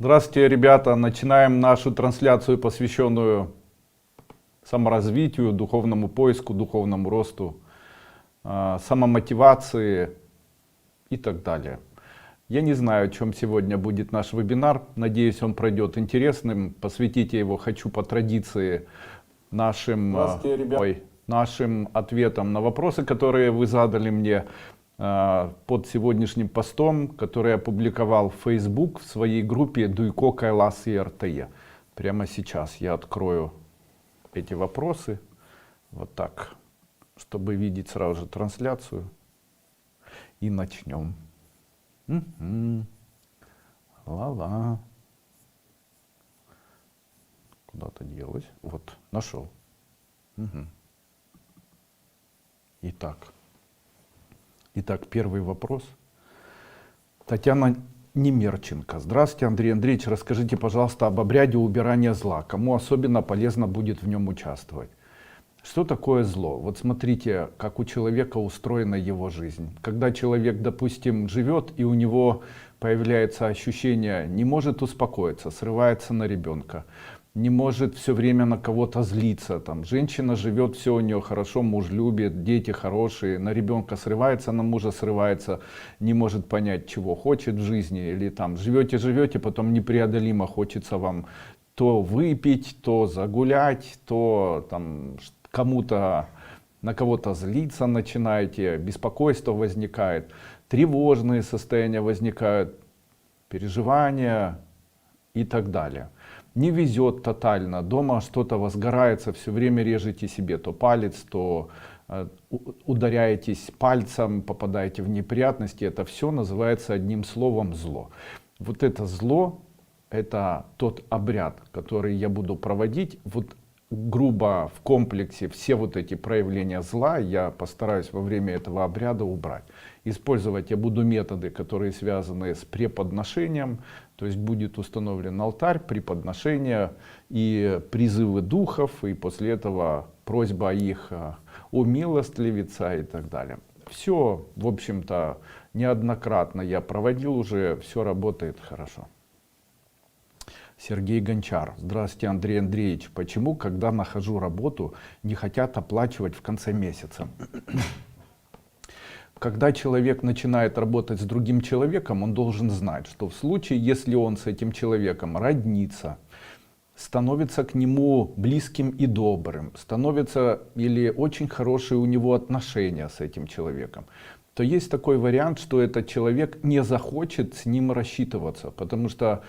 Здравствуйте, ребята! Начинаем нашу трансляцию, посвященную саморазвитию, духовному поиску, духовному росту, самомотивации и так далее. Я не знаю, о чем сегодня будет наш вебинар. Надеюсь, он пройдет интересным. Посвятите его хочу по традиции нашим ответам на вопросы, которые вы задали мне под сегодняшним постом, который я опубликовал в Facebook в своей группе Дуйко Кайлас и РТЕ. Прямо сейчас я открою эти вопросы вот так, чтобы видеть сразу же трансляцию, и начнем. Ла-ла. Куда-то делось. Вот, нашел. Итак, первый вопрос. Татьяна Немерченко. Здравствуйте, Андрей Андреевич. Расскажите, пожалуйста, об обряде убирания зла. Кому особенно полезно будет в нем участвовать? Что такое зло? Вот смотрите, как у человека устроена его жизнь. Когда человек, допустим, живет, и у него появляется ощущение, не может успокоиться, срывается на ребенка, не может все время на кого-то злиться. Там, женщина живет, все у нее хорошо, муж любит, дети хорошие, на ребенка срывается, на мужа срывается, не может понять, чего хочет в жизни. Или там живете, потом непреодолимо хочется вам то выпить, то загулять, то там кому-то, на кого-то злиться начинаете, беспокойство возникает, тревожные состояния возникают, переживания и так далее. Не везет тотально, дома что-то возгорается, все время режете себе то палец, то ударяетесь пальцем, попадаете в неприятности. Это все называется одним словом зло. Вот это зло, это тот обряд, который я буду проводить. Вот грубо в комплексе все вот эти проявления зла я постараюсь во время этого обряда убрать. Использовать я буду методы, которые связаны с преподношением, то есть будет установлен алтарь, преподношение и призывы духов, и после этого просьба их умилостливиться и так далее. Все, в общем-то, неоднократно я проводил уже, все работает хорошо. Сергей Гончар. Здравствуйте, Андрей Андреевич. Почему, когда нахожу работу, не хотят оплачивать в конце месяца? Когда человек начинает работать с другим человеком, он должен знать, что в случае, если он с этим человеком роднится, становится к нему близким и добрым, становится или очень хорошие у него отношения с этим человеком, то есть такой вариант, что этот человек не захочет с ним рассчитываться, потому что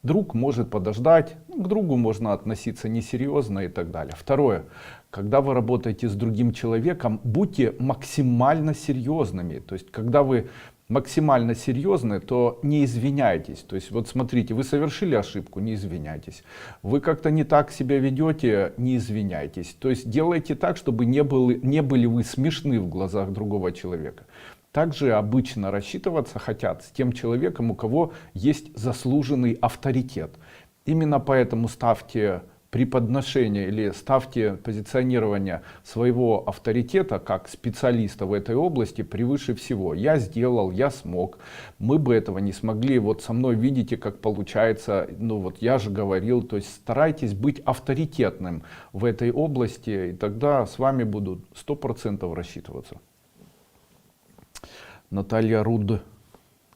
друг может подождать, к другу можно относиться несерьезно и так далее. Второе. Когда вы работаете с другим человеком, будьте максимально серьезными. То есть, когда вы максимально серьезны, то не извиняйтесь. То есть, вот смотрите, вы совершили ошибку, не извиняйтесь. Вы как-то не так себя ведете, не извиняйтесь. То есть, делайте так, чтобы не были вы смешны в глазах другого человека. Также обычно рассчитываться хотят с тем человеком, у кого есть заслуженный авторитет. Именно поэтому ставьте преподношение или ставьте позиционирование своего авторитета как специалиста в этой области превыше всего. Я сделал, я смог, мы бы этого не смогли, вот со мной видите, как получается, ну вот я же говорил. То есть старайтесь быть авторитетным в этой области, и тогда с вами будут 100% рассчитываться. Наталья Руд.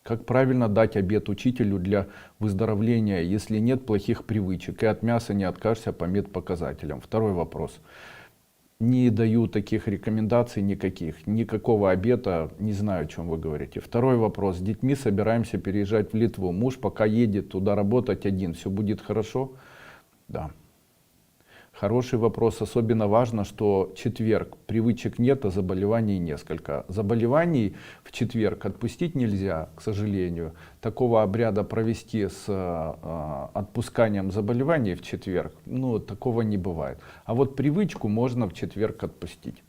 Как правильно дать обет учителю для выздоровления, если нет плохих привычек и от мяса не откажешься по медпоказателям? Второй вопрос. Не даю таких рекомендаций никаких, никакого обета, не знаю, о чем вы говорите. Второй вопрос. С детьми собираемся переезжать в Литву. Муж пока едет туда работать один. Все будет хорошо? Да. Хороший вопрос. Особенно важно, что четверг. Привычек нет, а заболеваний несколько. Заболеваний в четверг отпустить нельзя, к сожалению. Такого обряда провести с отпусканием заболеваний в четверг, ну, такого не бывает. А вот привычку можно в четверг отпустить.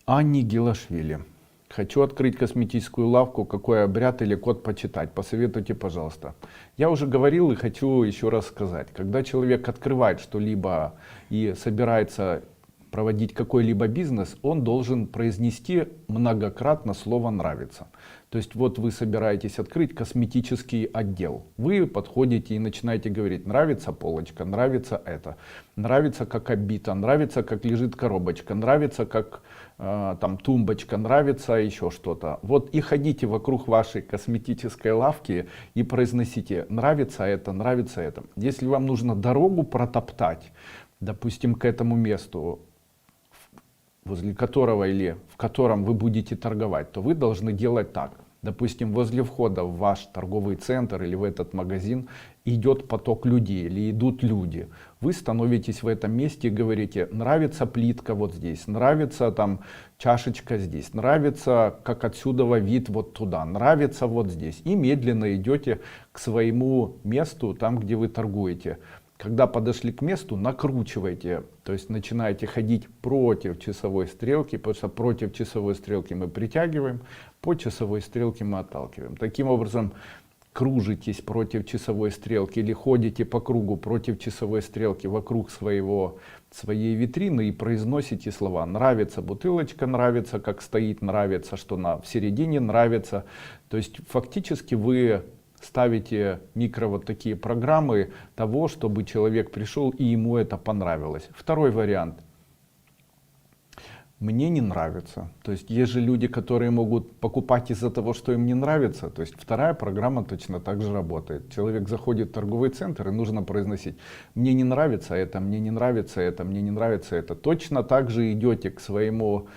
Анни Гелашвили. Хочу открыть косметическую лавку, какой обряд или код почитать, посоветуйте, пожалуйста. Я уже говорил и хочу еще раз сказать, когда человек открывает что-либо и собирается проводить какой-либо бизнес, он должен произнести многократно слово «нравится». То есть вот вы собираетесь открыть косметический отдел. Вы подходите и начинаете говорить: нравится полочка, нравится это, нравится как обита, нравится как лежит коробочка, нравится как там тумбочка, нравится еще что-то. Вот и ходите вокруг вашей косметической лавки и произносите: нравится это, нравится это. Если вам нужно дорогу протоптать, допустим, к этому месту, возле которого или в котором вы будете торговать, то вы должны делать так. Допустим, возле входа в ваш торговый центр или в этот магазин идет поток людей или идут люди. Вы становитесь в этом месте и говорите: нравится плитка вот здесь, нравится там чашечка здесь, нравится как отсюда вид вот туда, нравится вот здесь. И медленно идете к своему месту, там где вы торгуете. Когда подошли к месту, накручивайте, то есть начинаете ходить против часовой стрелки, потому что против часовой стрелки мы притягиваем, по часовой стрелке мы отталкиваем. Таким образом, кружитесь против часовой стрелки или ходите по кругу против часовой стрелки вокруг своей витрины и произносите слова: нравится бутылочка, нравится как стоит, нравится, что в середине, нравится. То есть фактически вы ставите вот такие программы того, чтобы человек пришел и ему это понравилось. Второй вариант: мне не нравится. То есть есть же люди, которые могут покупать из-за того, что им не нравится. То есть вторая программа точно так же работает. Человек заходит в торговый центр и нужно произносить: мне не нравится это, мне не нравится это, мне не нравится это. Точно так же идете к своему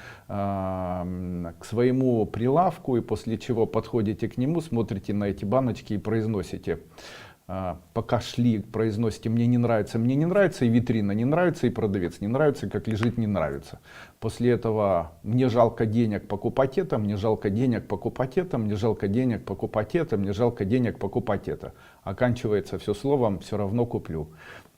прилавку, и после чего подходите к нему, смотрите на эти баночки и произносите. Пока шли, произносите: мне не нравится, и витрина не нравится, и продавец не нравится, как лежит не нравится. После этого: мне жалко денег покупать это, мне жалко денег покупать это, мне жалко денег покупать это, мне жалко денег покупать это. Оканчивается все словом: все равно куплю.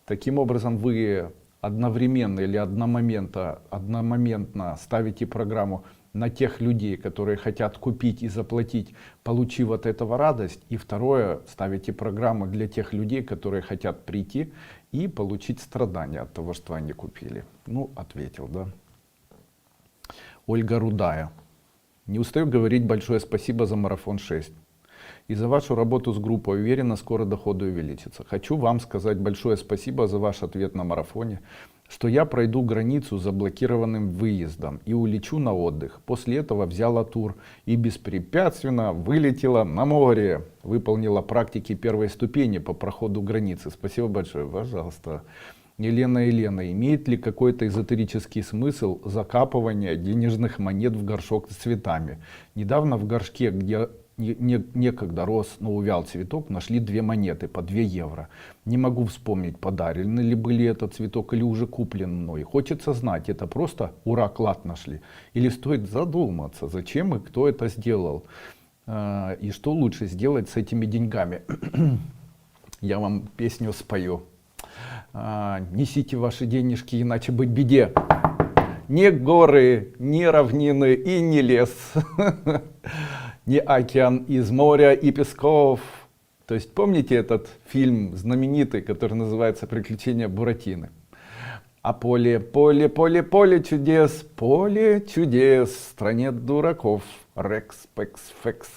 Таким образом вы одновременно или одномоментно ставите программу на тех людей, которые хотят купить и заплатить, получив от этого радость. И второе, ставите программу для тех людей, которые хотят прийти и получить страдания от того, что они купили. Ну, ответил, да. Ольга Рудая. Не устаю говорить большое спасибо за марафон 6. И за вашу работу с группой. Уверена, скоро доходы увеличатся. Хочу вам сказать большое спасибо за ваш ответ на марафоне, что я пройду границу с заблокированным выездом и улечу на отдых. После этого взяла тур и беспрепятственно вылетела на море. Выполнила практики первой ступени по проходу границы. Спасибо большое. Пожалуйста. Елена, имеет ли какой-то эзотерический смысл закапывания денежных монет в горшок с цветами? Недавно в горшке, где некогда рос, но увял цветок, нашли 2 монеты по 2 евро. Не могу вспомнить, подарены ли были этот цветок или уже куплен мной. Хочется знать, это просто ура, клад нашли? Или стоит задуматься, зачем и кто это сделал? И что лучше сделать с этими деньгами? Я вам песню спою. Несите ваши денежки, иначе быть беде. Ни горы, ни равнины и ни лес. Не океан из моря и песков. То есть помните этот фильм знаменитый, который называется «Приключения Буратино»? А поле чудес, в стране дураков. Рекс, пекс, фекс.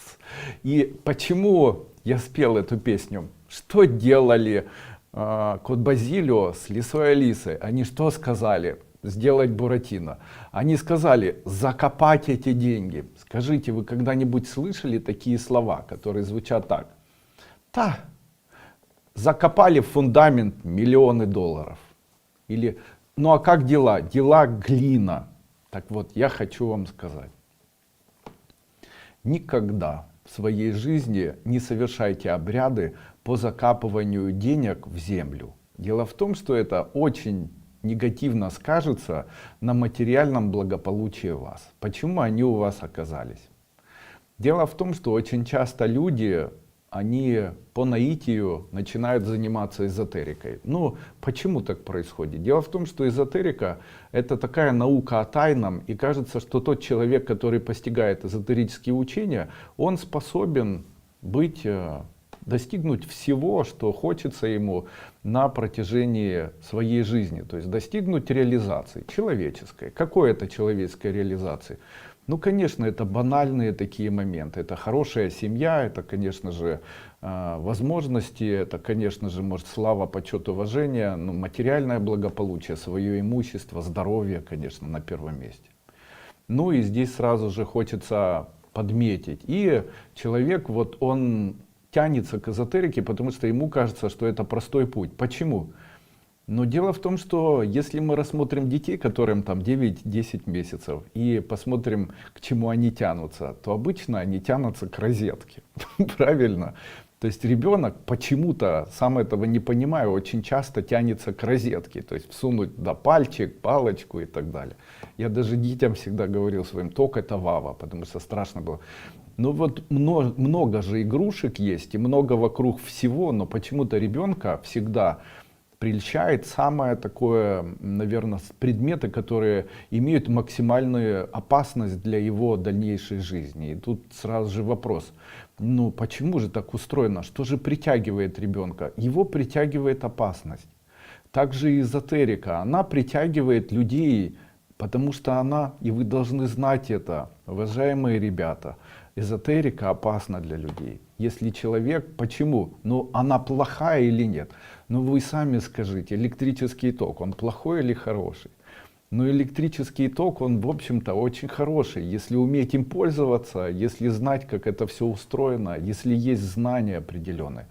И почему я спел эту песню? Что делали кот Базилио с лисой Алисой? Они что сказали? Сделать Буратино. Они сказали: закопать эти деньги. Скажите, вы когда-нибудь слышали такие слова, которые звучат так? Да, закопали в фундамент миллионы долларов. Или, ну а как дела? Дела глина. Так вот, я хочу вам сказать. Никогда в своей жизни не совершайте обряды по закапыванию денег в землю. Дело в том, что это очень негативно скажется на материальном благополучии вас. Почему они у вас оказались? Дело в том, что очень часто люди, они по наитию начинают заниматься эзотерикой. Ну, почему так происходит? Дело в том, что эзотерика — это такая наука о тайном, и кажется, что тот человек, который постигает эзотерические учения, он способен быть достигнуть всего, что хочется ему на протяжении своей жизни. То есть достигнуть реализации человеческой. Какой это человеческой реализации? Ну, конечно, это банальные такие моменты. Это хорошая семья, это, конечно же, возможности, это, конечно же, может, слава, почет, уважение, но материальное благополучие, свое имущество, здоровье, конечно, на первом месте. Ну и здесь сразу же хочется подметить. И человек, вот он тянется к эзотерике, потому что ему кажется, что это простой путь. Почему? Но дело в том, что если мы рассмотрим детей, которым там 9-10 месяцев, и посмотрим, к чему они тянутся, то обычно они тянутся к розетке. Правильно? То есть ребенок почему-то, сам этого не понимая, очень часто тянется к розетке. То есть всунуть пальчик, палочку и так далее. Я даже детям всегда говорил своим: только это Вава, потому что страшно было. Ну вот много же игрушек есть и много вокруг всего, но почему-то ребенка всегда прельщает самое такое, наверное, предметы, которые имеют максимальную опасность для его дальнейшей жизни. И тут сразу же вопрос: ну почему же так устроено? Что же притягивает ребенка? Его притягивает опасность. Также и эзотерика, она притягивает людей, потому что она, и вы должны знать это, уважаемые ребята, эзотерика опасна для людей. Если человек, почему? Ну она плохая или нет? Ну вы сами скажите, электрический ток, он плохой или хороший? Но электрический ток, он в общем-то очень хороший, если уметь им пользоваться, если знать, как это все устроено, если есть знания определенные.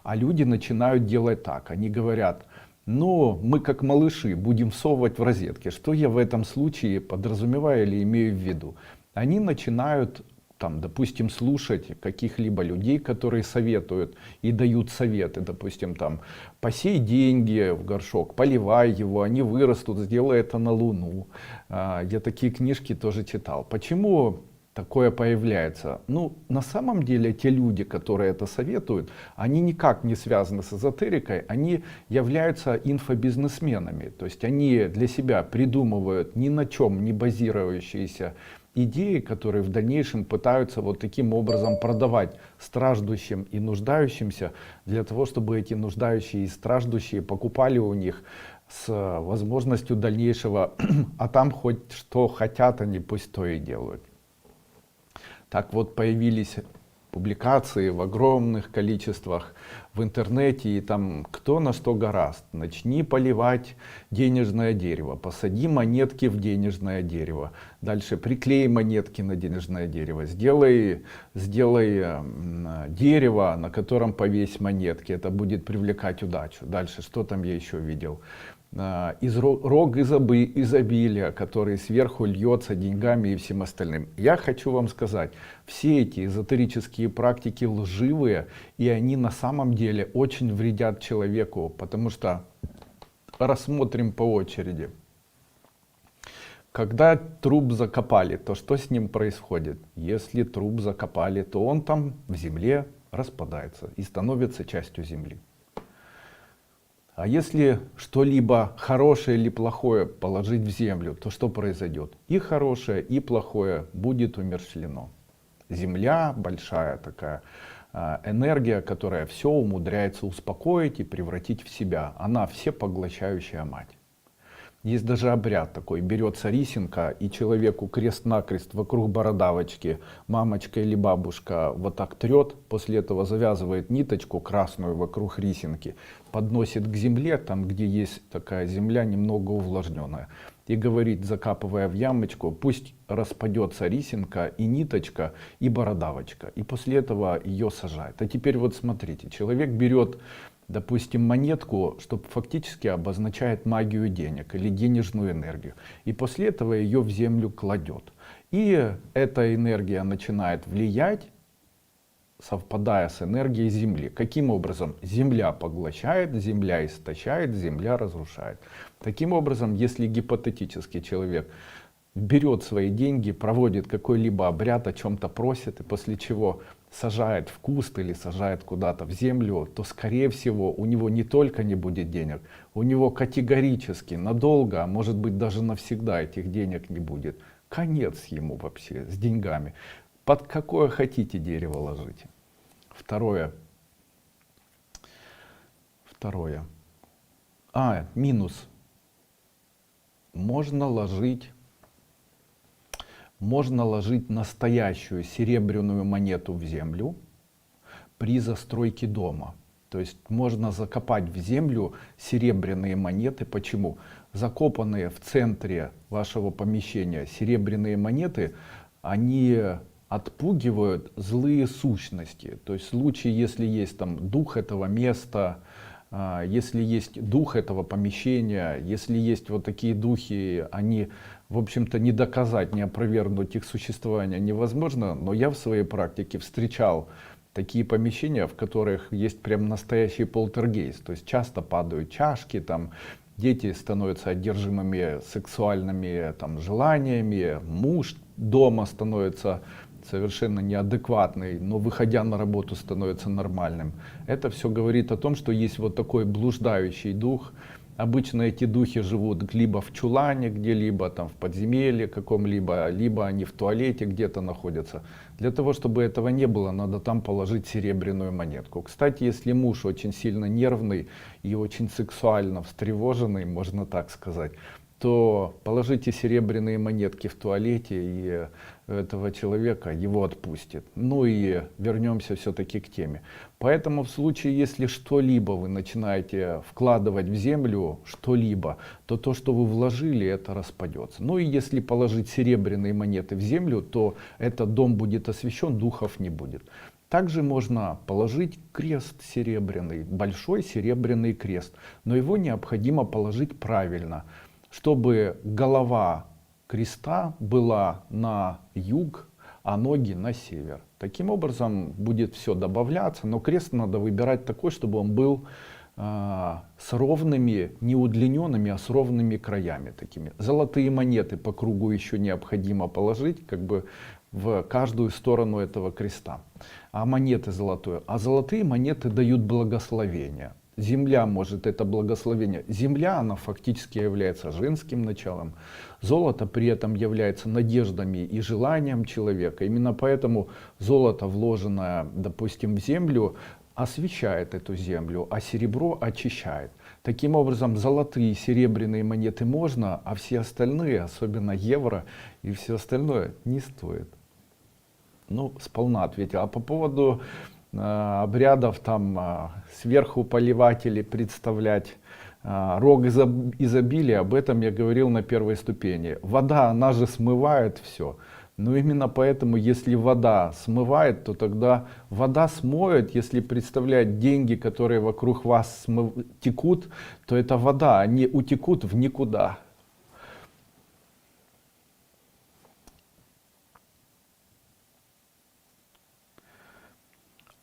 А люди начинают делать так, они говорят: но мы как малыши будем всовывать в розетки. Что я в этом случае подразумеваю или имею в виду? Они начинают там, допустим, слушать каких-либо людей, которые советуют и дают советы, допустим, там, посей деньги в горшок, поливай его, они вырастут, сделай это на Луну. Я такие книжки тоже читал. Почему такое появляется? Ну, на самом деле, те люди, которые это советуют, они никак не связаны с эзотерикой, они являются инфобизнесменами. То есть они для себя придумывают ни на чем не базирующиеся идеи, которые в дальнейшем пытаются вот таким образом продавать страждущим и нуждающимся, для того, чтобы эти нуждающие и страждущие покупали у них с возможностью дальнейшего, а там хоть что хотят они, пусть то и делают. Так вот появились публикации в огромных количествах в интернете, и там кто на что гораст. Начни поливать денежное дерево, посади монетки в денежное дерево, дальше приклей монетки на денежное дерево, сделай дерево, на котором повесь монетки, это будет привлекать удачу. Дальше что там я еще видел? Рог изобилия, который сверху льется деньгами и всем остальным. Я хочу вам сказать, все эти эзотерические практики лживые, и они на самом деле очень вредят человеку, потому что рассмотрим по очереди. Когда труп закопали, то что с ним происходит? Если труп закопали, то он там в земле распадается и становится частью земли. А если что-либо хорошее или плохое положить в землю, то что произойдет? И хорошее, и плохое будет умерщвлено. Земля большая такая энергия, которая все умудряется успокоить и превратить в себя. Она всепоглощающая мать. Есть даже обряд такой: берется рисинка, и человеку крест-накрест вокруг бородавочки мамочка или бабушка вот так трет, после этого завязывает ниточку красную вокруг рисинки, подносит к земле, там где есть такая земля немного увлажненная, и говорит, закапывая в ямочку: пусть распадется рисинка и ниточка и бородавочка, и после этого ее сажает. А теперь вот смотрите, человек берет, допустим, монетку, что фактически обозначает магию денег или денежную энергию, и после этого ее в землю кладет. И эта энергия начинает влиять, совпадая с энергией Земли. Каким образом? Земля поглощает, Земля истощает, Земля разрушает. Таким образом, если гипотетически человек берет свои деньги, проводит какой-либо обряд, о чем-то просит, и после чего сажает в куст или сажает куда-то в землю, то скорее всего у него не только не будет денег, у него категорически надолго, а может быть даже навсегда этих денег не будет. Конец ему вообще с деньгами. Под какое хотите дерево ложите. Второе. Второе. Минус. Можно ложить настоящую серебряную монету в землю при застройке дома. То есть можно закопать в землю серебряные монеты. Почему? Закопанные в центре вашего помещения серебряные монеты, они отпугивают злые сущности. То есть в случае, если есть там дух этого места, если есть дух этого помещения, если есть вот такие духи, они, в общем-то, не доказать, не опровергнуть их существование невозможно. Но я в своей практике встречал такие помещения, в которых есть прям настоящий полтергейст. То есть часто падают чашки, там дети становятся одержимыми сексуальными там желаниями, муж дома становится совершенно неадекватный, но выходя на работу становится нормальным. Это все говорит о том, что есть вот такой блуждающий дух. Обычно эти духи живут либо в чулане где-либо, там в подземелье каком-либо, либо они в туалете где-то находятся. Для того, чтобы этого не было, надо там положить серебряную монетку. Кстати, если муж очень сильно нервный и очень сексуально встревоженный, можно так сказать, то положите серебряные монетки в туалете, и этого человека его отпустит. Ну и вернемся все-таки к теме. Поэтому в случае, если что-либо вы начинаете вкладывать в землю, что-либо, то то, что вы вложили, это распадется. Ну и если положить серебряные монеты в землю, то этот дом будет освящен, духов не будет. Также можно положить крест серебряный, большой серебряный крест, но его необходимо положить правильно, чтобы голова креста была на юг, а ноги на север. Таким образом будет все добавляться, но крест надо выбирать такой, чтобы он был с ровными, не удлиненными, а с ровными краями такими. Золотые монеты по кругу еще необходимо положить, как бы в каждую сторону этого креста. А золотые монеты дают благословение. Земля может это благословение. Земля, она фактически является женским началом. Золото при этом является надеждами и желанием человека. Именно поэтому золото, вложенное, допустим, в землю, освещает эту землю, а серебро очищает. Таким образом, золотые и серебряные монеты можно, а все остальные, особенно евро и все остальное, не стоит. Ну, сполна ответил. А по поводу обрядов, там сверху поливать или представлять рог изобилия, об этом я говорил на первой ступени. Вода, она же смывает все. Но именно поэтому, если вода смывает, то тогда вода смоет. Если представлять деньги, которые вокруг вас текут, то это вода, они утекут в никуда.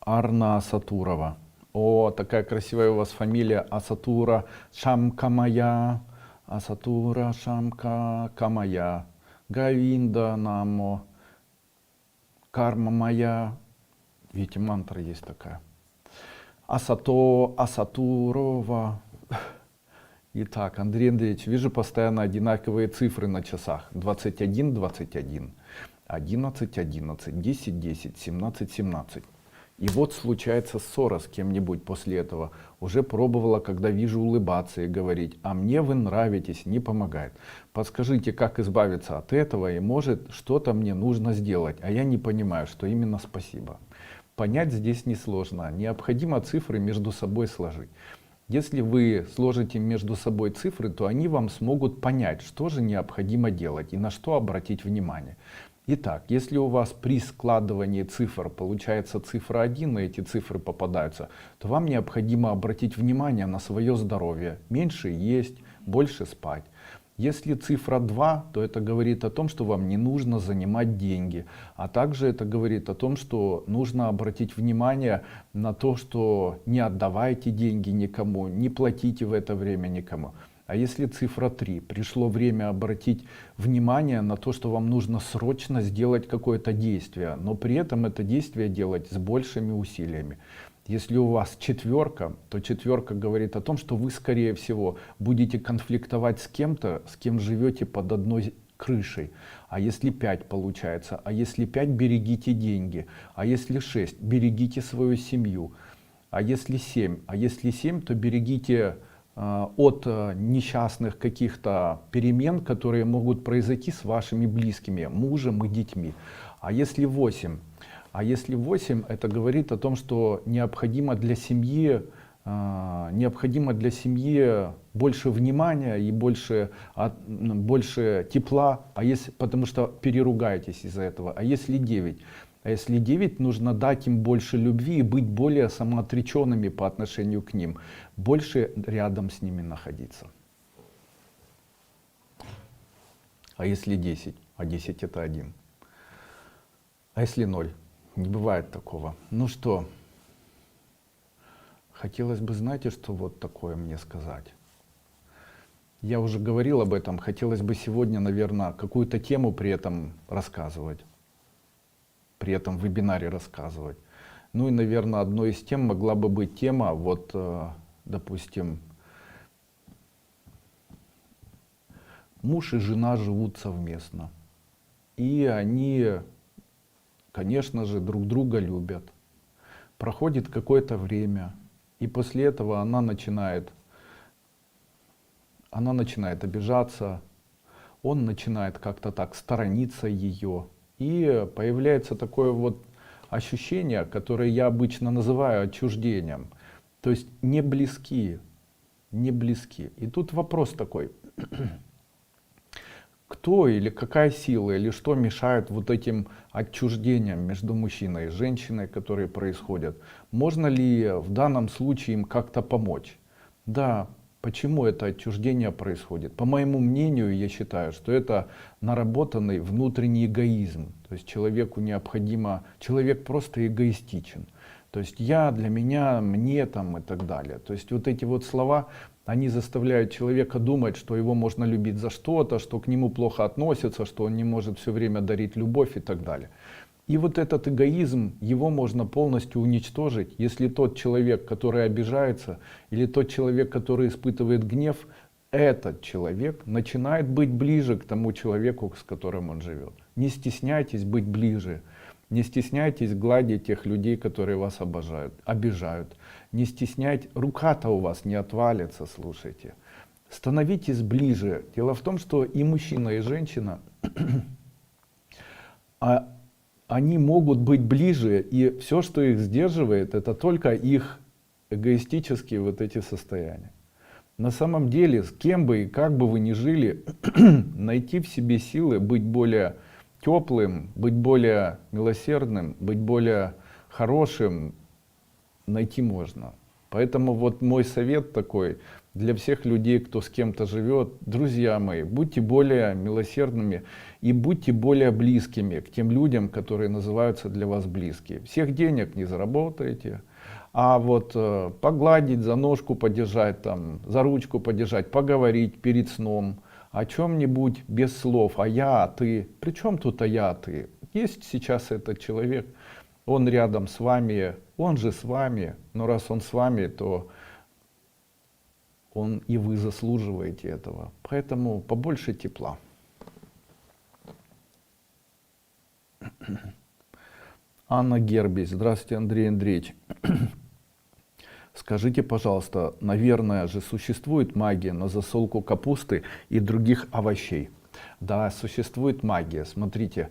Арна Асатурова. О, такая красивая у вас фамилия. Асатура Шамка моя. Асатура Шамка Камая. Гавинда Намо. Карма моя. Видите, мантра есть такая. Асато Асатурова. Итак, Андрей Андреевич, вижу постоянно одинаковые цифры на часах. 21, 21, 11, 11, 10, 10, 17, 17. И вот случается ссора с кем-нибудь после этого. Уже пробовала, когда вижу, улыбаться и говорить: а мне вы нравитесь, не помогает. Подскажите, как избавиться от этого, и может что-то мне нужно сделать, а я не понимаю, что именно. Спасибо. Понять здесь несложно. Необходимо цифры между собой сложить. Если вы сложите между собой цифры, то они вам смогут понять, что же необходимо делать и на что обратить внимание. Итак, если у вас при складывании цифр получается цифра 1, и эти цифры попадаются, то вам необходимо обратить внимание на свое здоровье. Меньше есть, больше спать. Если цифра 2, то это говорит о том, что вам не нужно занимать деньги. А также это говорит о том, что нужно обратить внимание на то, что не отдавайте деньги никому, не платите в это время никому. А если цифра 3, пришло время обратить внимание на то, что вам нужно срочно сделать какое-то действие, но при этом это действие делать с большими усилиями. Если у вас четверка, то четверка говорит о том, что вы, скорее всего, будете конфликтовать с кем-то, с кем живете под одной крышей. А если 5 получается, а если 5, берегите деньги, а если 6, берегите свою семью. а если 7? А если 7, то берегите от несчастных каких-то перемен, которые могут произойти с вашими близкими, мужем и детьми. А если 8? А если 8, это говорит о том, что необходимо для семьи больше внимания и больше тепла, потому что переругаетесь из-за этого. А если 9? А если 9, нужно дать им больше любви и быть более самоотреченными по отношению к ним, больше рядом с ними находиться. А если 10? А 10 это 1. А если 0? Не бывает такого. Ну что, хотелось бы, знаете, что вот такое мне сказать? Я уже говорил об этом, хотелось бы сегодня, наверное, какую-то тему при этом рассказывать. При этом в вебинаре рассказывать. Ну и, наверное, одной из тем могла бы быть тема, вот, допустим, муж и жена живут совместно. И они, конечно же, друг друга любят. Проходит какое-то время, и после этого она начинает обижаться, он начинает как-то так сторониться ее. И появляется такое вот ощущение, которое я обычно называю отчуждением. То есть не близки, не близки. И тут вопрос такой, кто или какая сила или что мешает вот этим отчуждениям между мужчиной и женщиной, которые происходят? Можно ли в данном случае им как-то помочь? Да. Почему это отчуждение происходит? По моему мнению, я считаю, что это наработанный внутренний эгоизм. То есть человек просто эгоистичен. То есть я, для меня, мне там и так далее. То есть вот эти вот слова, они заставляют человека думать, что его можно любить за что-то, что к нему плохо относятся, что он не может все время дарить любовь и так далее. И вот этот эгоизм, его можно полностью уничтожить, если тот человек, который обижается, или тот человек, который испытывает гнев, этот человек начинает быть ближе к тому человеку, с которым он живет. Не стесняйтесь быть ближе, не стесняйтесь гладить тех людей, которые вас обижают. Не стесняйтесь, рука-то у вас не отвалится, слушайте. Становитесь ближе. Дело в том, что и мужчина, и женщина, они могут быть ближе, и все, что их сдерживает, это только их эгоистические вот эти состояния. На самом деле, с кем бы и как бы вы ни жили, найти в себе силы быть более теплым, быть более милосердным, быть более хорошим, найти можно. Поэтому вот мой совет такой для всех людей, кто с кем-то живет: друзья мои, будьте более милосердными и будьте более близкими к тем людям, которые называются для вас близкие. Всех денег не заработаете, а вот погладить, за ножку подержать, там, за ручку подержать, поговорить перед сном о чем-нибудь без слов, а я, а ты. При чем тут а я, а ты? Есть сейчас этот человек, он рядом с вами, он же с вами, но раз он с вами, то он и вы заслуживаете этого. Поэтому побольше тепла. Анна Гербись. Здравствуйте, Андрей Андреевич. Скажите, пожалуйста, наверное же существует магия на засолку капусты и других овощей? Да, существует магия. Смотрите,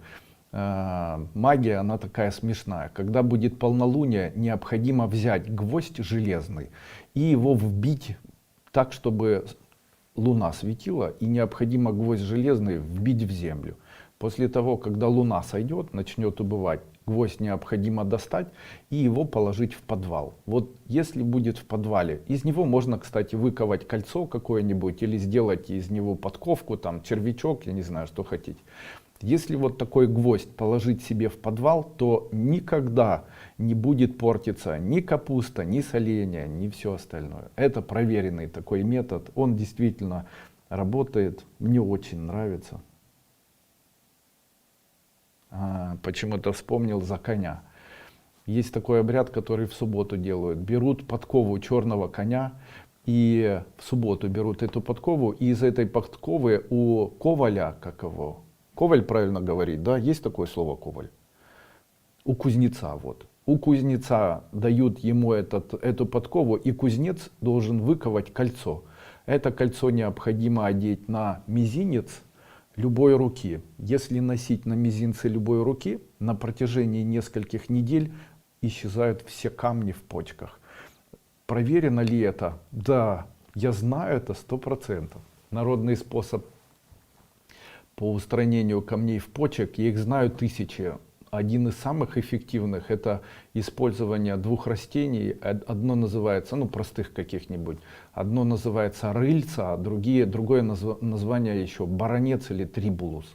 магия, она такая смешная. Когда будет полнолуние, необходимо взять гвоздь железный и его вбить так, чтобы луна светила, и необходимо гвоздь железный вбить в землю. После того, когда луна сойдет, начнет убывать, гвоздь необходимо достать и его положить в подвал. Вот если будет в подвале, из него можно, кстати, выковать кольцо какое-нибудь или сделать из него подковку, там червячок, я не знаю, что хотите. Если вот такой гвоздь положить себе в подвал, то никогда не будет портиться ни капуста, ни соленья, ни все остальное. Это проверенный такой метод, он действительно работает, мне очень нравится. Почему-то вспомнил за коня. Есть такой обряд, который в субботу делают. Берут подкову черного коня, и в субботу берут эту подкову, и из этой подковы у коваля, как его, коваль правильно говорить, да, есть такое слово коваль? У кузнеца, вот. у кузнеца дают ему эту подкову, и кузнец должен выковать кольцо. Это кольцо необходимо одеть на мизинец любой руки. Если носить на мизинце любой руки, на протяжении нескольких недель исчезают все камни в почках. Проверено ли это? Да, я знаю это 100%. Народный способ по устранению камней в почек, я их знаю тысячи. Один из самых эффективных — это использование двух растений. Одно называется, ну простых каких-нибудь, одно называется рыльца, а другое название еще баронец или трибулус.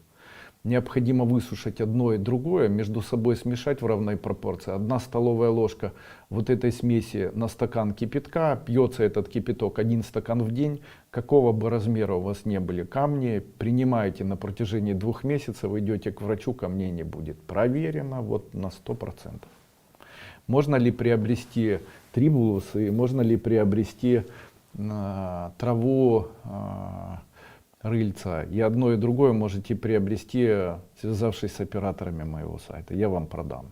Необходимо высушить одно и другое, между собой смешать в равной пропорции. 1 столовая ложка вот этой смеси на стакан кипятка, пьется этот кипяток 1 стакан в день. Какого бы размера у вас не были камни, принимаете на протяжении 2 месяцев, вы идете к врачу, камней не будет. Проверено вот на 100%. Можно ли приобрести трибулус и можно ли приобрести траву рыльца? И одно и другое можете приобрести, связавшись с операторами моего сайта. Я вам продам.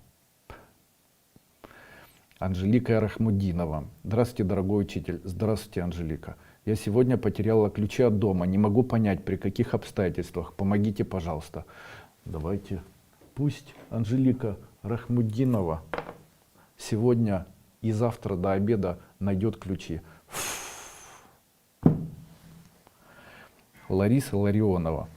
Анжелика Рахмудинова. Здравствуйте, дорогой учитель. Здравствуйте, Анжелика. Я сегодня потеряла ключи от дома. Не могу понять, при каких обстоятельствах. Помогите, пожалуйста. Давайте. Пусть Анжелика Рахмудинова сегодня и завтра до обеда найдет ключи. Лариса Ларионова.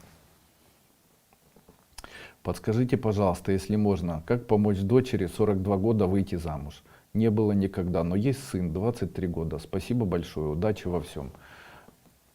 Подскажите, пожалуйста, если можно, как помочь дочери 42 года выйти замуж? Не было никогда, но есть сын 23 года. Спасибо большое, удачи во всем.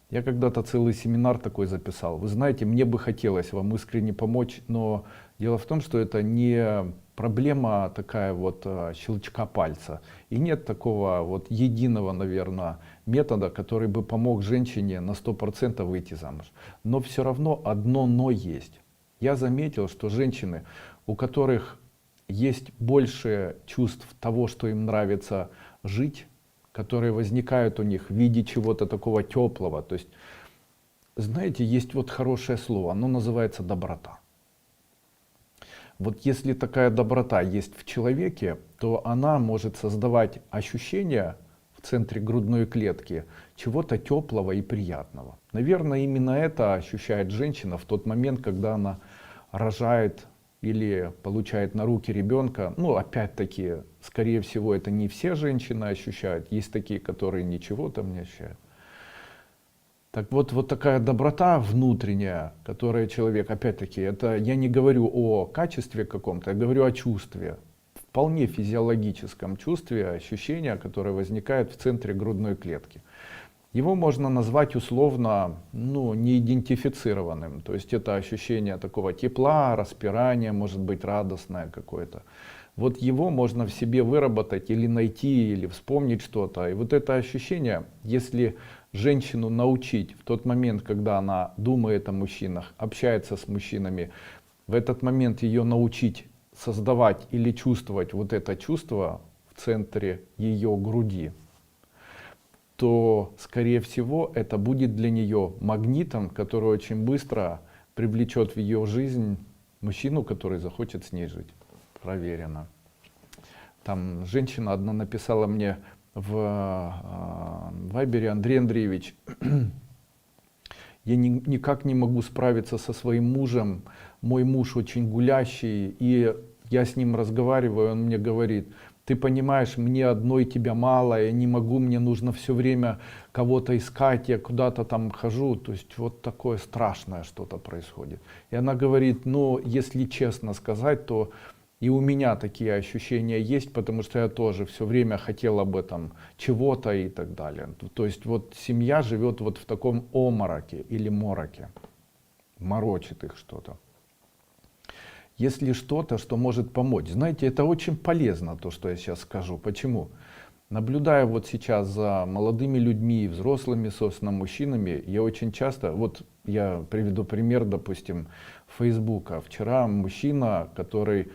Я когда-то целый семинар такой записал. Вы знаете, мне бы хотелось вам искренне помочь, но дело в том, что это не проблема такая вот щелчка пальца. И нет такого вот единого, наверное, метода, который бы помог женщине на 100% выйти замуж. Но все равно одно «но» есть. Я заметил, что женщины, у которых есть больше чувств того, что им нравится жить, которые возникают у них в виде чего-то такого теплого. То есть, знаете, есть вот хорошее слово, оно называется доброта. Вот если такая доброта есть в человеке, то она может создавать ощущение в центре грудной клетки чего-то теплого и приятного. Наверное, именно это ощущает женщина в тот момент, когда она рожает или получает на руки ребенка. Ну, опять-таки, скорее всего, это не все женщины ощущают. Есть такие, которые ничего там не ощущают. Так вот, вот такая доброта внутренняя, которая человек, опять-таки, это я не говорю о качестве каком-то, я говорю о чувстве. Вполне физиологическом чувстве, ощущения, которое возникает в центре грудной клетки. Его можно назвать условно, ну, неидентифицированным. То есть это ощущение такого тепла, распирания, может быть радостное какое-то. Вот его можно в себе выработать или найти, или вспомнить что-то. И вот это ощущение, если женщину научить в тот момент, когда она думает о мужчинах, общается с мужчинами, в этот момент ее научить создавать или чувствовать вот это чувство в центре ее груди, то, скорее всего, это будет для нее магнитом, который очень быстро привлечет в ее жизнь мужчину, который захочет с ней жить. Проверено. Там женщина одна написала мне в Вайбере: Андрей Андреевич, я никак не могу справиться со своим мужем, мой муж очень гулящий, и я с ним разговариваю, он мне говорит: ты понимаешь, мне одной тебя мало, я не могу, мне нужно все время кого-то искать, я куда-то там хожу. То есть вот такое страшное что-то происходит. И она говорит: ну, если честно сказать, то и у меня такие ощущения есть, потому что я тоже все время хотел об этом чего-то и так далее. То есть вот семья живет вот в таком омороке или мороке, морочит их что-то. Если что-то, что может помочь. Знаете, это очень полезно, то, что я сейчас скажу. Почему? Наблюдая вот сейчас за молодыми людьми, взрослыми, собственно, мужчинами, я очень часто, вот я приведу пример, допустим, Фейсбука. Вчера мужчина, который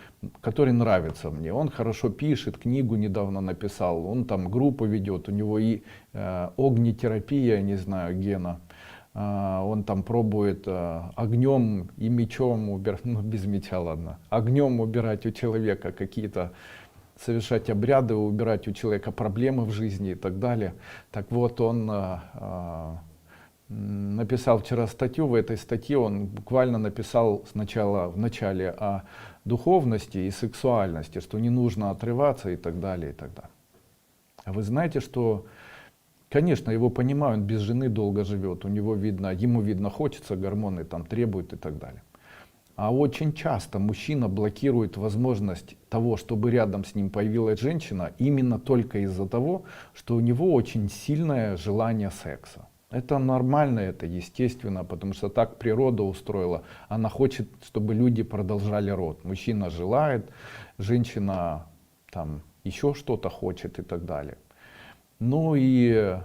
нравится мне, он хорошо пишет, книгу недавно написал, он там группу ведет, у него и огнетерапия, не знаю, Гена. Он там пробует огнем и мечом убирать, ну без меча ладно, огнем убирать у человека какие-то совершать обряды, убирать у человека проблемы в жизни и так далее. Так вот, он написал вчера статью. В этой статье он буквально написал сначала в начале о духовности и сексуальности, что не нужно отрываться и так далее, и так далее. А вы знаете, что, конечно, его понимаю, он без жены долго живет, у него видно, ему видно, хочется, гормоны там требуют и так далее. А очень часто мужчина блокирует возможность того, чтобы рядом с ним появилась женщина, именно только из-за того, что у него очень сильное желание секса. Это нормально, это естественно, потому что так природа устроила. Она хочет, чтобы люди продолжали род. Мужчина желает, женщина там еще что-то хочет и так далее. Ну и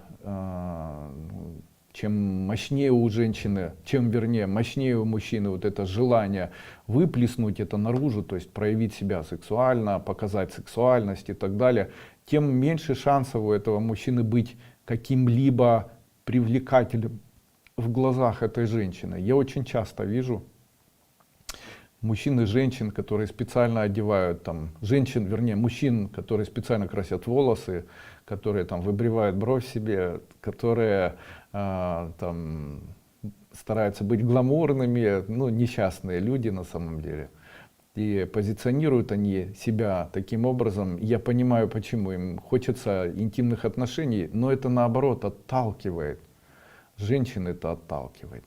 чем мощнее у женщины, чем вернее мощнее у мужчины вот это желание выплеснуть это наружу, то есть проявить себя сексуально, показать сексуальность и так далее, тем меньше шансов у этого мужчины быть каким-либо привлекателем в глазах этой женщины. Я очень часто вижу мужчин и женщин, которые специально одевают там, женщин, вернее мужчин, которые специально красят волосы, которые там выбривают бровь себе, которые там стараются быть гламурными, ну несчастные люди на самом деле. И позиционируют они себя таким образом. Я понимаю, почему им хочется интимных отношений, но это наоборот отталкивает. Женщин это отталкивает.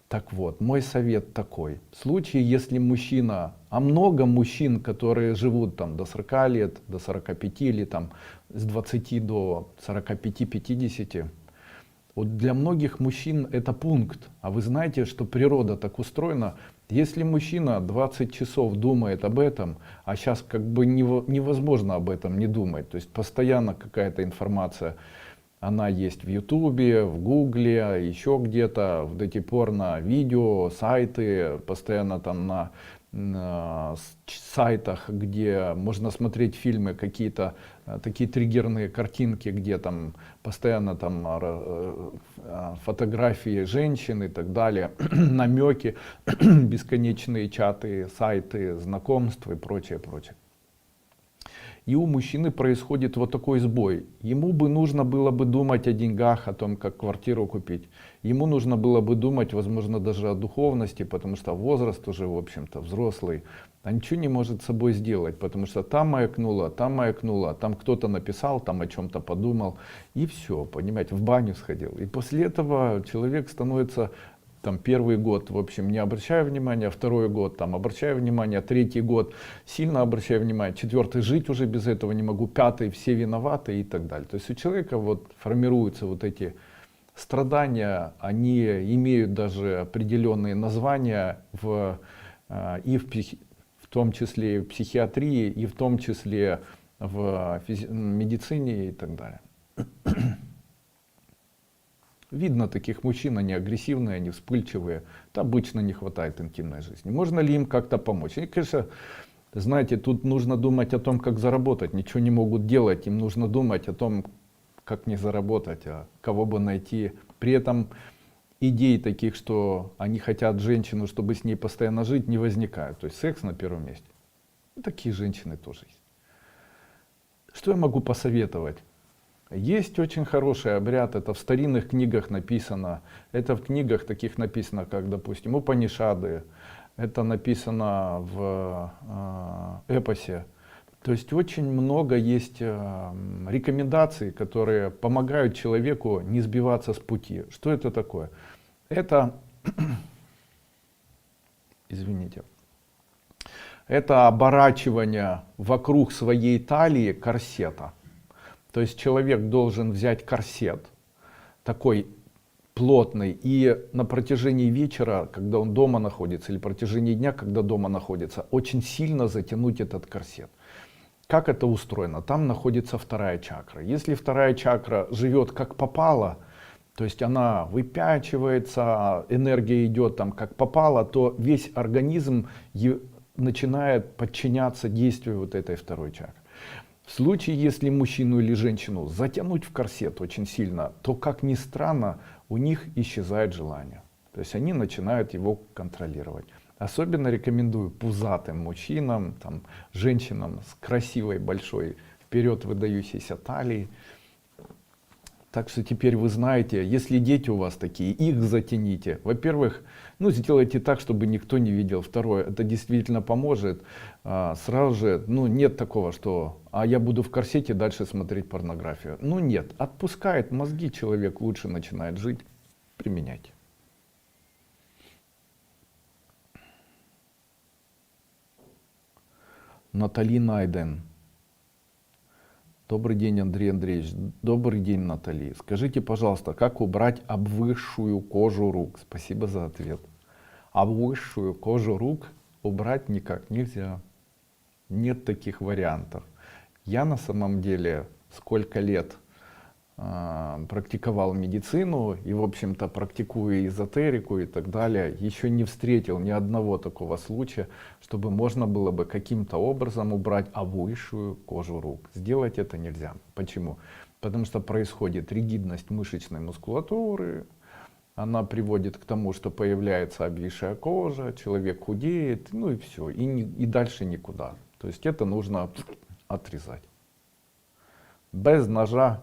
Так вот, мой совет такой. В случае, если мужчина, а много мужчин, которые живут там до 40 лет, до 45 или там с 20 до 45-50, вот для многих мужчин это пункт. А вы знаете, что природа так устроена, если мужчина 20 часов думает об этом, а сейчас как бы невозможно об этом не думать, то есть постоянно какая-то информация, она есть в Ютубе, в Гугле, еще где-то, вот эти порно-видео, сайты, постоянно там на сайтах, где можно смотреть фильмы, какие-то такие триггерные картинки, где там постоянно там фотографии женщин и так далее, намеки, бесконечные чаты, сайты, знакомства и прочее, прочее. И у мужчины происходит вот такой сбой. Ему бы нужно было бы думать о деньгах, о том, как квартиру купить. Ему нужно было бы думать, возможно, даже о духовности, потому что возраст уже, в общем-то, взрослый. А ничего не может с собой сделать, потому что там маякнуло, там кто-то написал, там о чем-то подумал. И все, понимаете, в баню сходил. И после этого человек становится... Там первый год, в общем, не обращаю внимания, второй год там обращаю внимание, третий год сильно обращаю внимание, четвертый жить уже без этого не могу, пятый все виноваты и так далее. То есть у человека вот формируются вот эти страдания, они имеют даже определенные названия в том числе и в психиатрии, и в том числе в медицине и так далее. Видно таких мужчин, они агрессивные, они вспыльчивые, обычно не хватает интимной жизни. Можно ли им как-то помочь? И, конечно, знаете, тут нужно думать о том, как заработать. Ничего не могут делать, им нужно думать о том, как не заработать, а кого бы найти. При этом идей таких, что они хотят женщину, чтобы с ней постоянно жить, не возникает. То есть секс на первом месте. И такие женщины тоже есть. Что я могу посоветовать? Есть очень хороший обряд, это в старинных книгах написано, это в книгах таких написано, как, допустим, Упанишады, это написано в эпосе. То есть очень много есть рекомендаций, которые помогают человеку не сбиваться с пути. Что это такое? Это, извините, это оборачивание вокруг своей талии корсета. То есть человек должен взять корсет, такой плотный, и на протяжении вечера, когда он дома находится, или протяжении дня, когда дома находится, очень сильно затянуть этот корсет. Как это устроено? Там находится вторая чакра. Если вторая чакра живет как попало, то есть она выпячивается, энергия идет там как попало, то весь организм начинает подчиняться действию вот этой второй чакры. В случае, если мужчину или женщину затянуть в корсет очень сильно, то, как ни странно, у них исчезает желание. То есть они начинают его контролировать. Особенно рекомендую пузатым мужчинам, там, женщинам с красивой большой вперед выдающейся талией. Так что теперь вы знаете, если дети у вас такие, их затяните. Во-первых, ну сделайте так, чтобы никто не видел. Второе, это действительно поможет. Сразу же, ну нет такого, что я буду в корсете дальше смотреть порнографию. Ну нет, отпускает мозги, человек лучше начинает жить. Применяйте. Натали Найден. Добрый день, Андрей Андреевич. Добрый день, Натали. Скажите, пожалуйста, как убрать обвисшую кожу рук? Спасибо за ответ. Обвисшую кожу рук убрать никак нельзя. Нет таких вариантов. Я на самом деле сколько лет практиковал медицину и, в общем-то, практикую эзотерику и так далее, еще не встретил ни одного такого случая, чтобы можно было бы каким-то образом убрать обвисшую кожу рук. Сделать это нельзя. Почему? Потому что происходит ригидность мышечной мускулатуры, она приводит к тому, что появляется обвисшая кожа, человек худеет, ну и все, и дальше никуда. То есть это нужно отрезать. Без ножа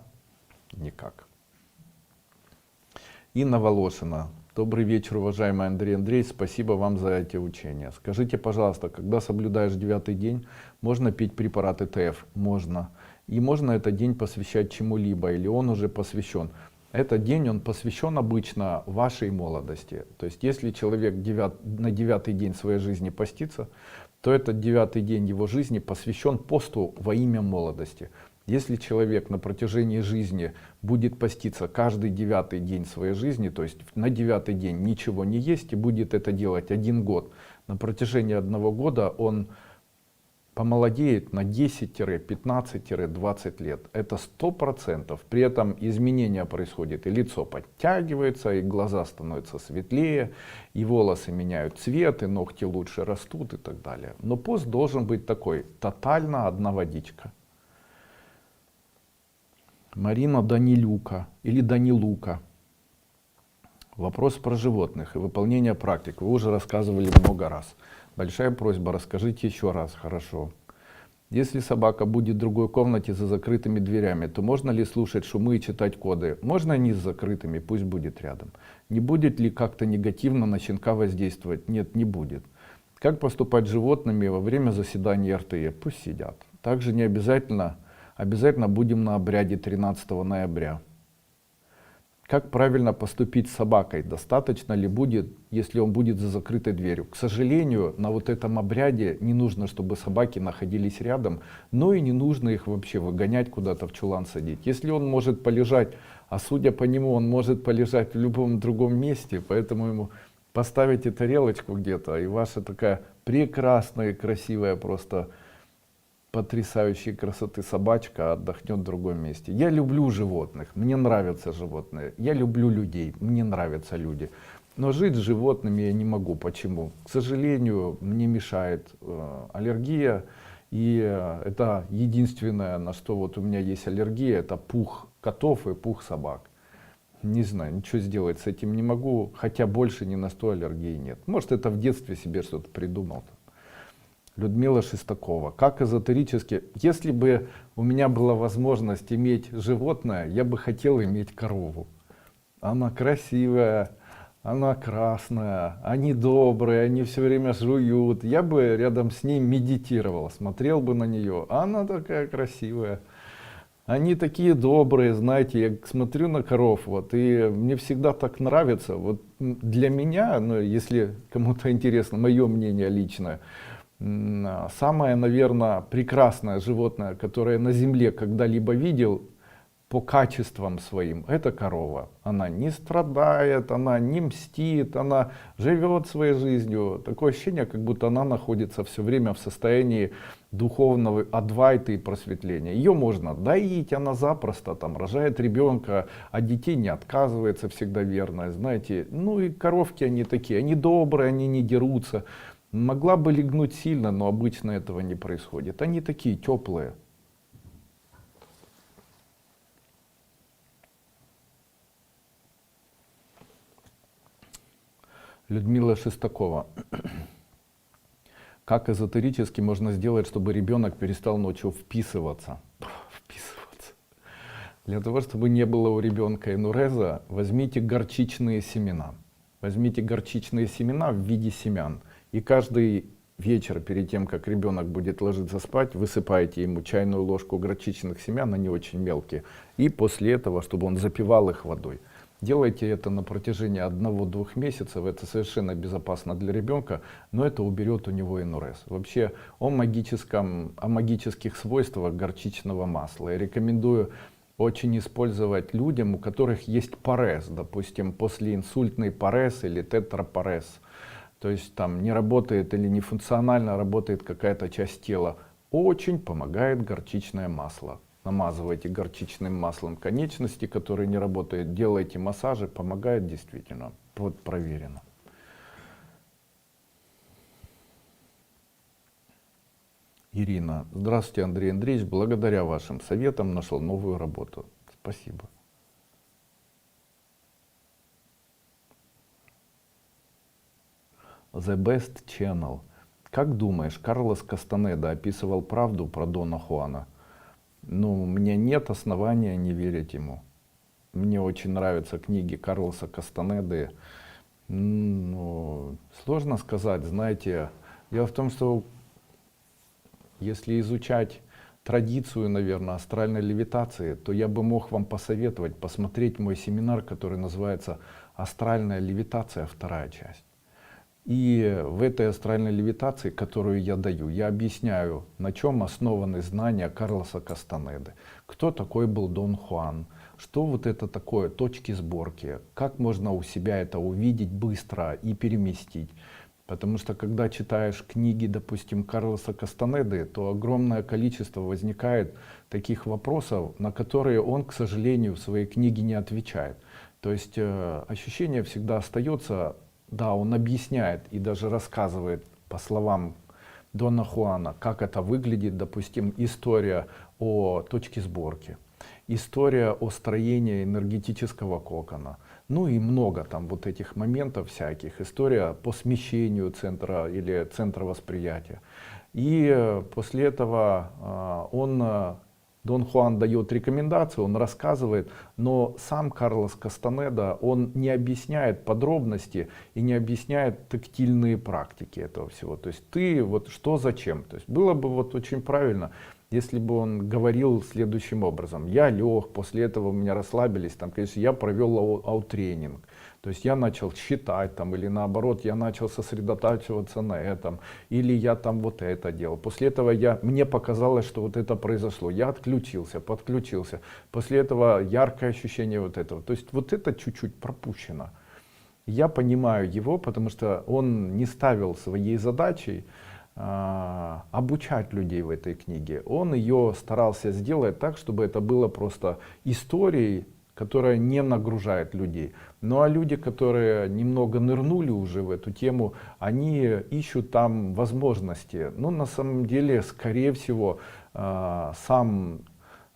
никак. Инна Волошина. Добрый вечер, уважаемый Андрей Андреевич. Спасибо вам за эти учения. Скажите, пожалуйста, когда соблюдаешь 9-й день, можно пить препарат ТФ? Можно. И можно этот день посвящать чему-либо, или он уже посвящен? Этот день, он посвящен обычно вашей молодости. То есть, если человек на 9-й день своей жизни постится, то этот 9-й день его жизни посвящен посту во имя молодости. Если человек на протяжении жизни будет поститься каждый 9-й день своей жизни, то есть на 9-й день ничего не есть и будет это делать 1 год, на протяжении 1 года он помолодеет на 10-15-20 лет. Это 100%. При этом изменения происходят, и лицо подтягивается, и глаза становятся светлее, и волосы меняют цвет, и ногти лучше растут и так далее. Но пост должен быть такой, тотально одна водичка. Марина Данилюка или Данилука. Вопрос про животных и выполнение практик. Вы уже рассказывали много раз. Большая просьба, расскажите еще раз, хорошо. Если собака будет в другой комнате за закрытыми дверями, то можно ли слушать шумы и читать коды? Можно они с закрытыми, пусть будет рядом. Не будет ли как-то негативно на щенка воздействовать? Нет, не будет. Как поступать с животными во время заседания РТЕ? Пусть сидят. Также не обязательно будем на обряде 13 ноября. Как правильно поступить с собакой? Достаточно ли будет, если он будет за закрытой дверью? К сожалению, на вот этом обряде не нужно, чтобы собаки находились рядом, но и не нужно их вообще выгонять куда-то в чулан садить. Если он может полежать, а судя по нему, он может полежать в любом другом месте, поэтому ему поставите тарелочку где-то, и ваша такая прекрасная и красивая, просто потрясающей красоты собачка отдохнет в другом месте. Я люблю животных, мне нравятся животные. Я люблю людей, мне нравятся люди. Но жить с животными я не могу. Почему? К сожалению, мне мешает аллергия. И это единственное, на что вот у меня есть аллергия, это пух котов и пух собак. Не знаю, ничего сделать с этим не могу, хотя больше ни на что аллергии нет. Может, это в детстве себе что-то придумал. Людмила Шестакова. Как эзотерически, если бы у меня была возможность иметь животное, я бы хотел иметь корову. Она красивая, она красная, они добрые, они все время жуют. Я бы рядом с ней медитировал, смотрел бы на нее. Она такая красивая. Они такие добрые, знаете, я смотрю на коров, вот, и мне всегда так нравится. Вот для меня, ну, если кому-то интересно, мое мнение личное, самое, наверное, прекрасное животное, которое на земле когда-либо видел по качествам своим, это корова. Она не страдает, она не мстит, она живет своей жизнью. Такое ощущение, как будто она находится все время в состоянии духовного адвайта и просветления. Ее можно доить, она запросто там рожает ребенка, а детей не отказывается, всегда верная, знаете. Ну и коровки они такие, они добрые, они не дерутся. Могла бы лягнуть сильно, но обычно этого не происходит. Они такие теплые. Людмила Шестакова. Как эзотерически можно сделать, чтобы ребенок перестал ночью вписываться? Вписываться. Для того, чтобы не было у ребенка энуреза, возьмите горчичные семена. Возьмите горчичные семена в виде семян. И каждый вечер, перед тем, как ребенок будет ложиться спать, высыпаете ему чайную ложку горчичных семян, они очень мелкие. И после этого, чтобы он запивал их водой. Делайте это на протяжении 1-2 месяцев, это совершенно безопасно для ребенка, но это уберет у него энурез. Вообще о магических свойствах горчичного масла я рекомендую очень использовать людям, у которых есть парез, допустим, послеинсультный парез или тетрапарез. То есть там не работает или нефункционально работает какая-то часть тела. Очень помогает горчичное масло. Намазывайте горчичным маслом конечности, которые не работают, делайте массажи, помогает действительно, вот проверено. Ирина: здравствуйте, Андрей Андреевич, благодаря вашим советам нашел новую работу. Спасибо. The Best Channel. Как думаешь, Карлос Кастанеда описывал правду про Дона Хуана? Ну, у меня нет основания не верить ему. Мне очень нравятся книги Карлоса Кастанеды. Ну, сложно сказать, знаете. Дело в том, что если изучать традицию, наверное, астральной левитации, то я бы мог вам посоветовать посмотреть мой семинар, который называется «Астральная левитация. Вторая часть». И в этой астральной левитации, которую я даю, я объясняю, на чем основаны знания Карлоса Кастанеды, кто такой был Дон Хуан, что вот это такое точки сборки, как можно у себя это увидеть быстро и переместить. Потому что когда читаешь книги, допустим, Карлоса Кастанеды, то огромное количество возникает таких вопросов, на которые он, к сожалению, в своей книге не отвечает. То есть ощущение всегда остается. Да, он объясняет и даже рассказывает, по словам Дона Хуана, как это выглядит, допустим, история о точке сборки, история о строении энергетического кокона, ну и много там вот этих моментов всяких, история по смещению центра или центра восприятия. И после этого Дон Хуан дает рекомендации, он рассказывает, но сам Карлос Кастанеда, он не объясняет подробности и не объясняет тактильные практики этого всего. То есть ты вот что зачем. То есть было бы вот очень правильно, если бы он говорил следующим образом: я лег, после этого у меня расслабились, там, конечно, я провел аут-тренинг. То есть я начал считать там, или наоборот, я начал сосредотачиваться на этом, или я там вот это делал. После этого мне показалось, что вот это произошло. Я отключился, подключился. После этого яркое ощущение вот этого. То есть вот это чуть-чуть пропущено. Я понимаю его, потому что он не ставил своей задачей обучать людей в этой книге. Он ее старался сделать так, чтобы это было просто историей, которая не нагружает людей. Ну а люди, которые немного нырнули уже в эту тему, они ищут там возможности. Но на самом деле, скорее всего, сам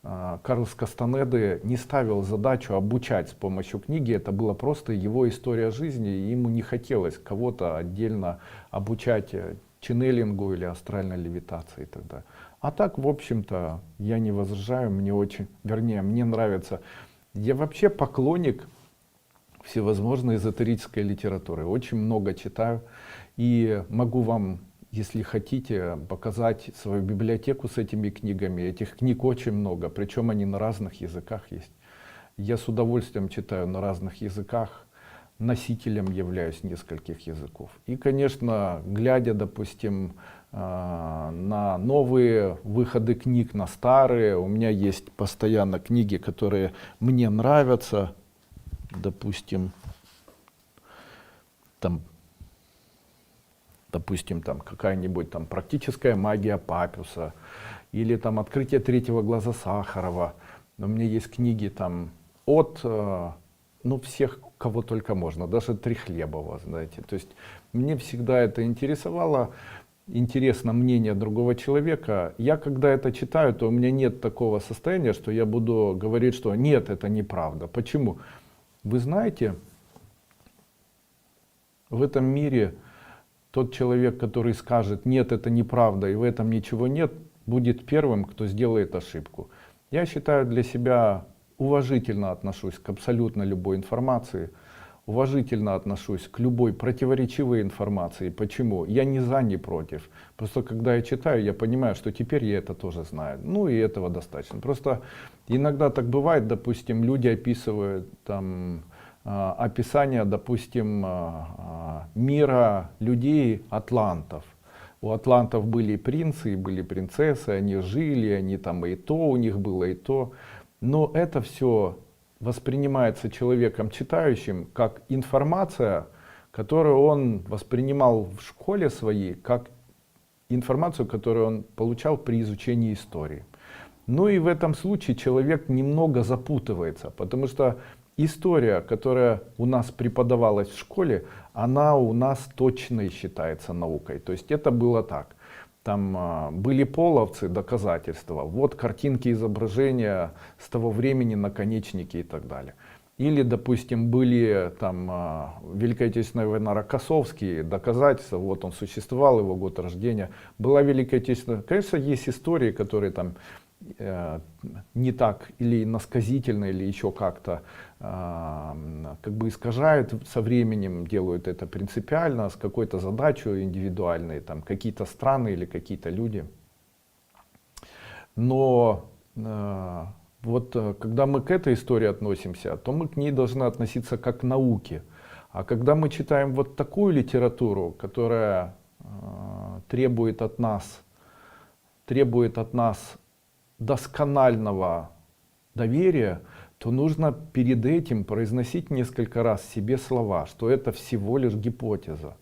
Карлос Кастанеды не ставил задачу обучать с помощью книги. Это была просто его история жизни, и ему не хотелось кого-то отдельно обучать ченнелингу или астральной левитации и так далее. А так, в общем-то, я не возражаю, мне нравится. Я вообще поклонник всевозможной эзотерической литературы, очень много читаю и могу вам, если хотите, показать свою библиотеку с этими книгами. Этих книг очень много, причем они на разных языках есть. Я с удовольствием читаю на разных языках, носителем являюсь нескольких языков. И, конечно, глядя, допустим, на новые выходы книг, на старые, у меня есть постоянно книги, которые мне нравятся, допустим, там какая-нибудь там практическая магия Папюса, или там открытие третьего глаза Сахарова. У меня есть книги там от всех, кого только можно, даже Трехлебова, знаете. То есть мне всегда это интересовало. Интересно мнение другого человека. Я когда это читаю, то у меня нет такого состояния, что я буду говорить, что нет, это неправда. Почему? Вы знаете, в этом мире тот человек, который скажет, нет, это неправда и в этом ничего нет, будет первым, кто сделает ошибку. Я считаю, для себя уважительно отношусь к абсолютно любой информации, уважительно отношусь к любой противоречивой информации. Почему? Я ни за, ни против. Просто когда я читаю, я понимаю, что теперь я это тоже знаю. Ну и этого достаточно. Просто иногда так бывает, допустим, люди описывают там описание, допустим, мира людей атлантов. У атлантов были принцы и были принцессы, они жили, они там и то у них было, и то. Но это все воспринимается человеком читающим как информация, которую он воспринимал в школе своей, как информацию, которую он получал при изучении истории. Ну и в этом случае человек немного запутывается, потому что история, которая у нас преподавалась в школе, она у нас точной считается наукой. То есть это было так. Там были половцы, доказательства, вот картинки, изображения с того времени, наконечники и так далее. Или, допустим, были там Великая Отечественная война, Рокоссовский, доказательства, вот он существовал, его год рождения. Была Великая Отечественная, конечно, есть истории, которые там не так или иносказительно, или еще как-то как бы искажают со временем, делают это принципиально, с какой-то задачей индивидуальной, там какие-то страны или какие-то люди. Но вот когда мы к этой истории относимся, то мы к ней должны относиться как к науке. А когда мы читаем вот такую литературу, которая требует от нас досконального доверия, то нужно перед этим произносить несколько раз себе слова, что это всего лишь гипотеза.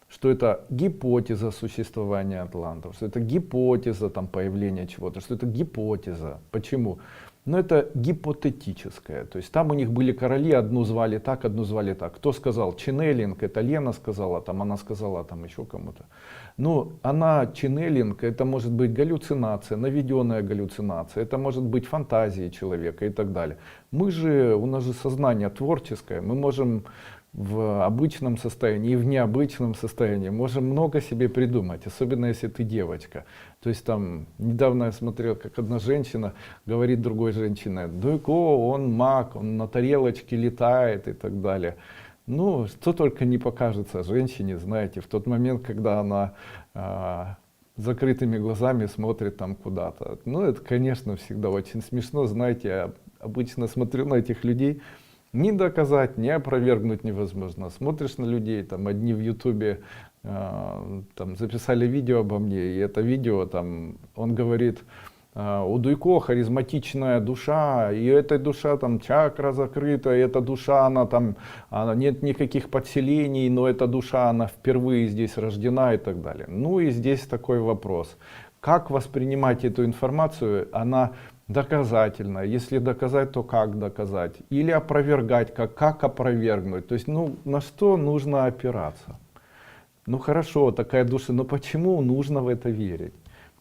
Что это гипотеза существования атлантов, что это гипотеза там, появления чего-то, что это гипотеза. Почему? Но это гипотетическое. То есть там у них были короли, одну звали так, одну звали так. Кто сказал? Ченнелинг, это Лена сказала, там она сказала там еще кому-то. Ну, она, ченнелинг, это может быть галлюцинация, наведенная галлюцинация, это может быть фантазия человека и так далее. У нас же сознание творческое, мы можем в обычном состоянии и в необычном состоянии можем много себе придумать, особенно если ты девочка. То есть там недавно я смотрел, как одна женщина говорит другой женщине: Дуйко, он маг, он на тарелочке летает и так далее. Ну, что только не покажется женщине, знаете, в тот момент, когда она закрытыми глазами смотрит там куда-то. Ну, это, конечно, всегда очень смешно, знаете, я обычно смотрю на этих людей, ни доказать, ни опровергнуть невозможно. Смотришь на людей, там одни в Ютубе там записали видео обо мне, и это видео, там, он говорит, у Дуйко харизматичная душа, и эта душа там чакра закрыта, и эта душа, нет никаких подселений, но эта душа, она впервые здесь рождена и так далее. Ну и здесь такой вопрос. Как воспринимать эту информацию? Она доказательно. Если доказать, то как доказать? Или опровергать, как опровергнуть? То есть, ну, на что нужно опираться? Ну хорошо, такая душа, но почему нужно в это верить?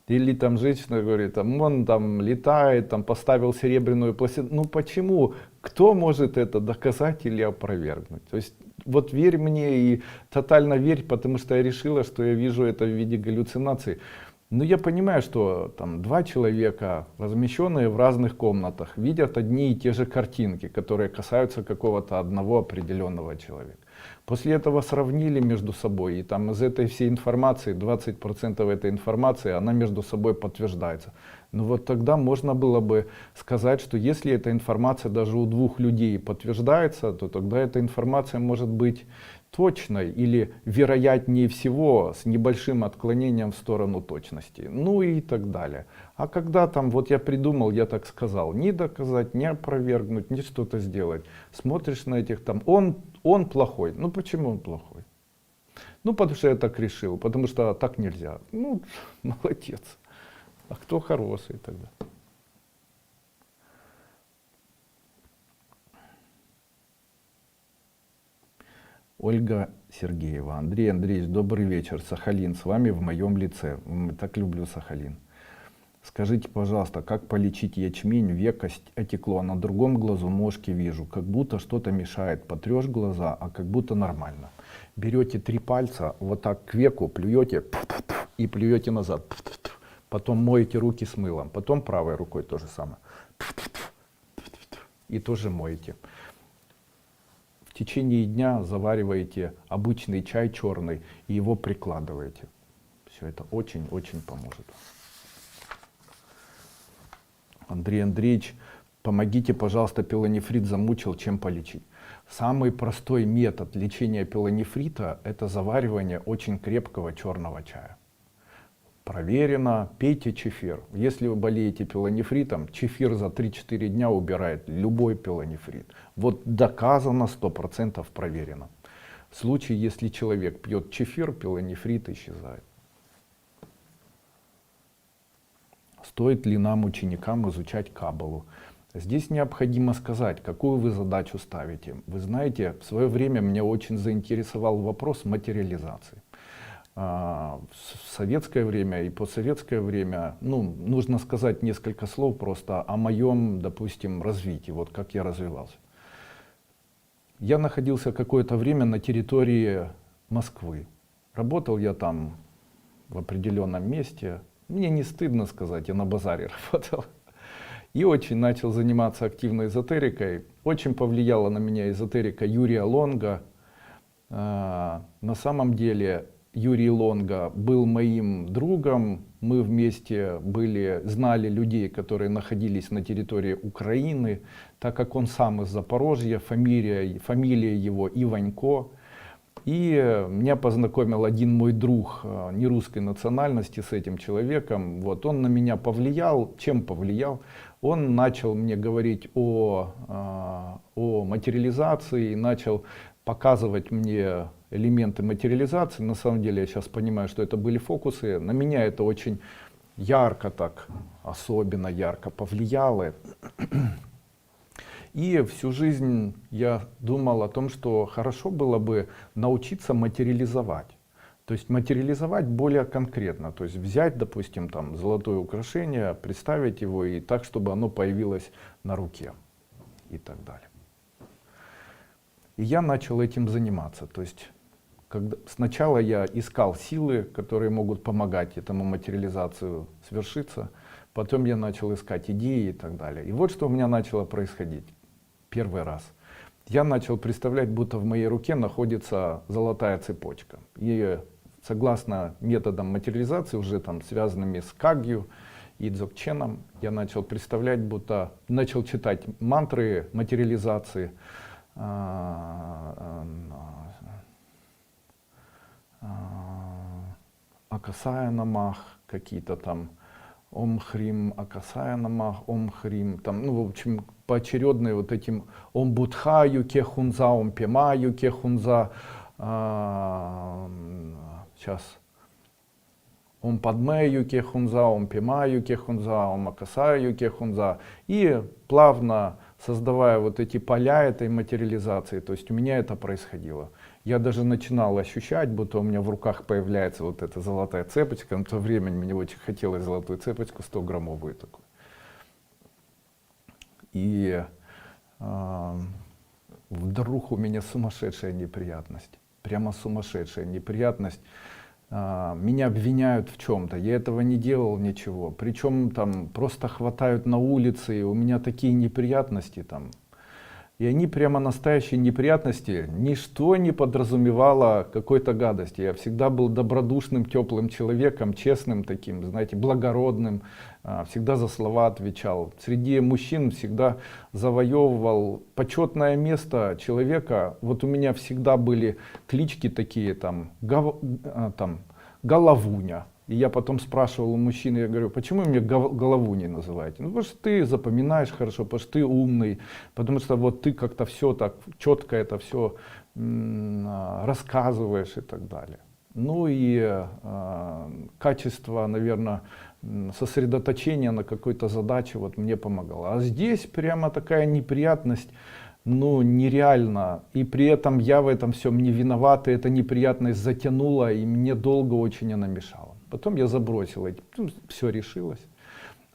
Или там женщина говорит, там, он там летает, там поставил серебряную пластину. Ну почему? Кто может это доказать или опровергнуть? То есть вот верь мне и тотально верь, потому что я решила, что я вижу это в виде галлюцинаций. Но я понимаю, что там два человека, размещенные в разных комнатах, видят одни и те же картинки, которые касаются какого-то одного определенного человека. После этого сравнили между собой, и там из этой всей информации, 20% этой информации, она между собой подтверждается. Но вот тогда можно было бы сказать, что если эта информация даже у двух людей подтверждается, то тогда эта информация может быть точной или вероятнее всего с небольшим отклонением в сторону точности, ну и так далее. А когда там вот я придумал, я так сказал, не доказать, не опровергнуть, не что-то сделать, смотришь на этих там, он плохой. Ну почему он плохой? Ну потому что я так решил, потому что так нельзя. Ну молодец. А кто хороший тогда? Ольга Сергеева. Андрей Андреевич, добрый вечер. Сахалин с вами в моем лице. Так люблю Сахалин. Скажите, пожалуйста, как полечить ячмень, веко отекло, а на другом глазу мошки вижу, как будто что-то мешает, потрешь глаза, а как будто нормально. Берете 3 пальца, вот так к веку плюете и плюете назад. Потом моете руки с мылом, потом правой рукой то же самое. И тоже моете. В течение дня завариваете обычный чай черный и его прикладываете. Все это очень-очень поможет. Андрей Андреевич, помогите, пожалуйста, пилонефрит замучил, чем полечить? Самый простой метод лечения пилонефрита — это заваривание очень крепкого черного чая. Проверено, пейте чефир. Если вы болеете пилонефритом, чефир за 3-4 дня убирает любой пилонефрит. Вот доказано, 100% проверено. В случае, если человек пьет чефир, пилонефрит исчезает. Стоит ли нам, ученикам, изучать Каббалу? Здесь необходимо сказать, какую вы задачу ставите. Вы знаете, в свое время меня очень заинтересовал вопрос материализации. В советское время и постсоветское время, нужно сказать несколько слов просто о моем, допустим, развитии, вот как я развивался. Я находился какое-то время на территории Москвы. Работал я там в определенном месте. Мне не стыдно сказать, я на базаре работал. И очень начал заниматься активно эзотерикой. Очень повлияла на меня эзотерика Юрия Лонга. На самом деле Юрий Лонга был моим другом. Мы вместе знали людей, которые находились на территории Украины. Так как он сам из Запорожья, фамилия его Иванько. И меня познакомил один мой друг нерусской национальности с этим человеком. Вот, он на меня повлиял. Чем повлиял? Он начал мне говорить о материализации, начал показывать мне элементы материализации. На самом деле я сейчас понимаю, что это были фокусы. На меня это очень ярко так, особенно ярко повлияло. И всю жизнь я думал о том, что хорошо было бы научиться материализовать. То есть материализовать более конкретно. То есть взять, допустим, там золотое украшение, представить его и так, чтобы оно появилось на руке и так далее. И я начал этим заниматься. То есть сначала я искал силы, которые могут помогать этому материализацию свершиться. Потом я начал искать идеи и так далее. И вот что у меня начало происходить. Первый раз. Я начал представлять, будто в моей руке находится золотая цепочка. И согласно методам материализации, уже там связанными с Кагью и Дзогченом, я начал представлять, будто начал читать мантры материализации. Акасая намах, какие-то там Ом Хрим, Акасая намах, Ом Хрим, там, в общем, поочередные вот этим Ом Будхаю Кехунза, Ом Пемаю Кехунза, сейчас Ом Падмею Кехунза, Ом Пемаю Кехунза, Ом Акасаю Кехунза. И плавно создавая вот эти поля этой материализации, то есть у меня это происходило. Я даже начинал ощущать, будто у меня в руках появляется вот эта золотая цепочка. На то время мне очень хотелось золотую цепочку, 100-граммовую такую. И вдруг у меня сумасшедшая неприятность. Прямо сумасшедшая неприятность. Меня обвиняют в чем-то. Я этого не делал ничего. Причем там просто хватают на улице, и у меня такие неприятности там. И они прямо настоящие неприятности, ничто не подразумевало какой-то гадости. Я всегда был добродушным, теплым человеком, честным таким, знаете, благородным, всегда за слова отвечал. Среди мужчин всегда завоевывал почетное место человека. Вот у меня всегда были клички такие, там Головуня. И я потом спрашивал у мужчины, я говорю, почему меня Головуней называете? Ну, потому что ты запоминаешь хорошо, потому что ты умный, потому что вот ты как-то все так четко это все рассказываешь и так далее. Ну и качество, наверное, сосредоточения на какой-то задаче вот мне помогало. А здесь прямо такая неприятность, нереально. И при этом я в этом всем не виноват, и эта неприятность затянула, и мне долго очень она мешала. Потом я забросил эти, все решилось.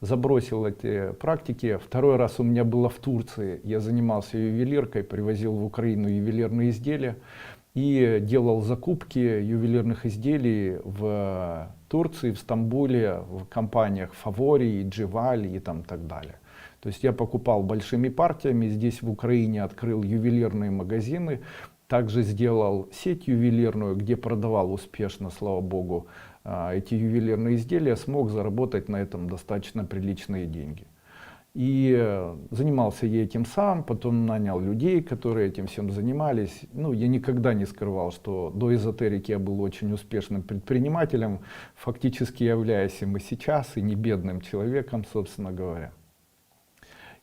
забросил эти практики. Второй раз у меня было в Турции. Я занимался ювелиркой, привозил в Украину ювелирные изделия и делал закупки ювелирных изделий в Турции, в Стамбуле, в компаниях Favori, Дживали и там так далее. То есть я покупал большими партиями, здесь в Украине открыл ювелирные магазины, также сделал сеть ювелирную, где продавал успешно, слава богу, эти ювелирные изделия, смог заработать на этом достаточно приличные деньги. И занимался я этим сам, потом нанял людей, которые этим всем занимались. Ну, я никогда не скрывал, что до эзотерики я был очень успешным предпринимателем, фактически являюсь им и сейчас, и не бедным человеком, собственно говоря.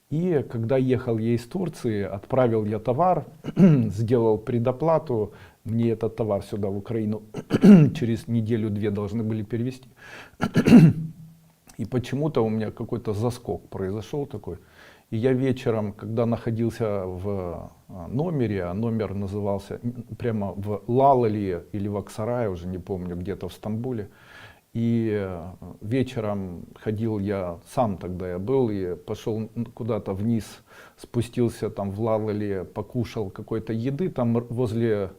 И когда ехал я из Турции, отправил я товар, сделал предоплату, мне этот товар сюда в Украину через неделю-две должны были перевезти. И почему-то у меня какой-то заскок произошел такой. И я вечером, когда находился в номере, а номер назывался прямо в Лалали или в Аксарае, уже не помню, где-то в Стамбуле. И вечером ходил я, сам тогда я был, и пошел куда-то вниз, спустился там в Лалали, покушал какой-то еды, там возле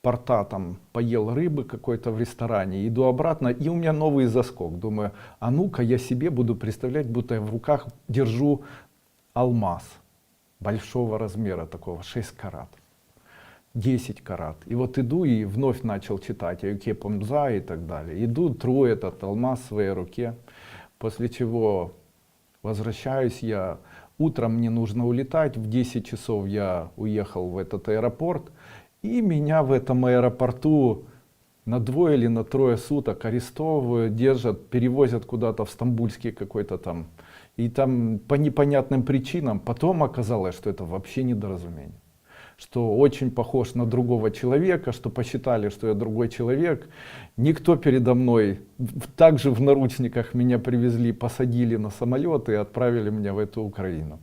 порта там поел рыбы какой-то в ресторане, иду обратно, и у меня новый заскок. Думаю, а ну-ка я себе буду представлять, будто я в руках держу алмаз большого размера, такого 6 карат. 10 карат. И вот иду и вновь начал читать Аюке Помза и так далее. Иду, тру этот алмаз в своей руке, после чего возвращаюсь я. Утром мне нужно улетать, в 10 часов я уехал в этот аэропорт, и меня в этом аэропорту на 2 или на 3 суток арестовывают, держат, перевозят куда-то в стамбульский какой-то там, и там по непонятным причинам. Потом оказалось, что это вообще недоразумение, что очень похож на другого человека, что посчитали, что я другой человек. Никто передо мной, также в наручниках меня привезли, посадили на самолет и отправили меня в эту Украину.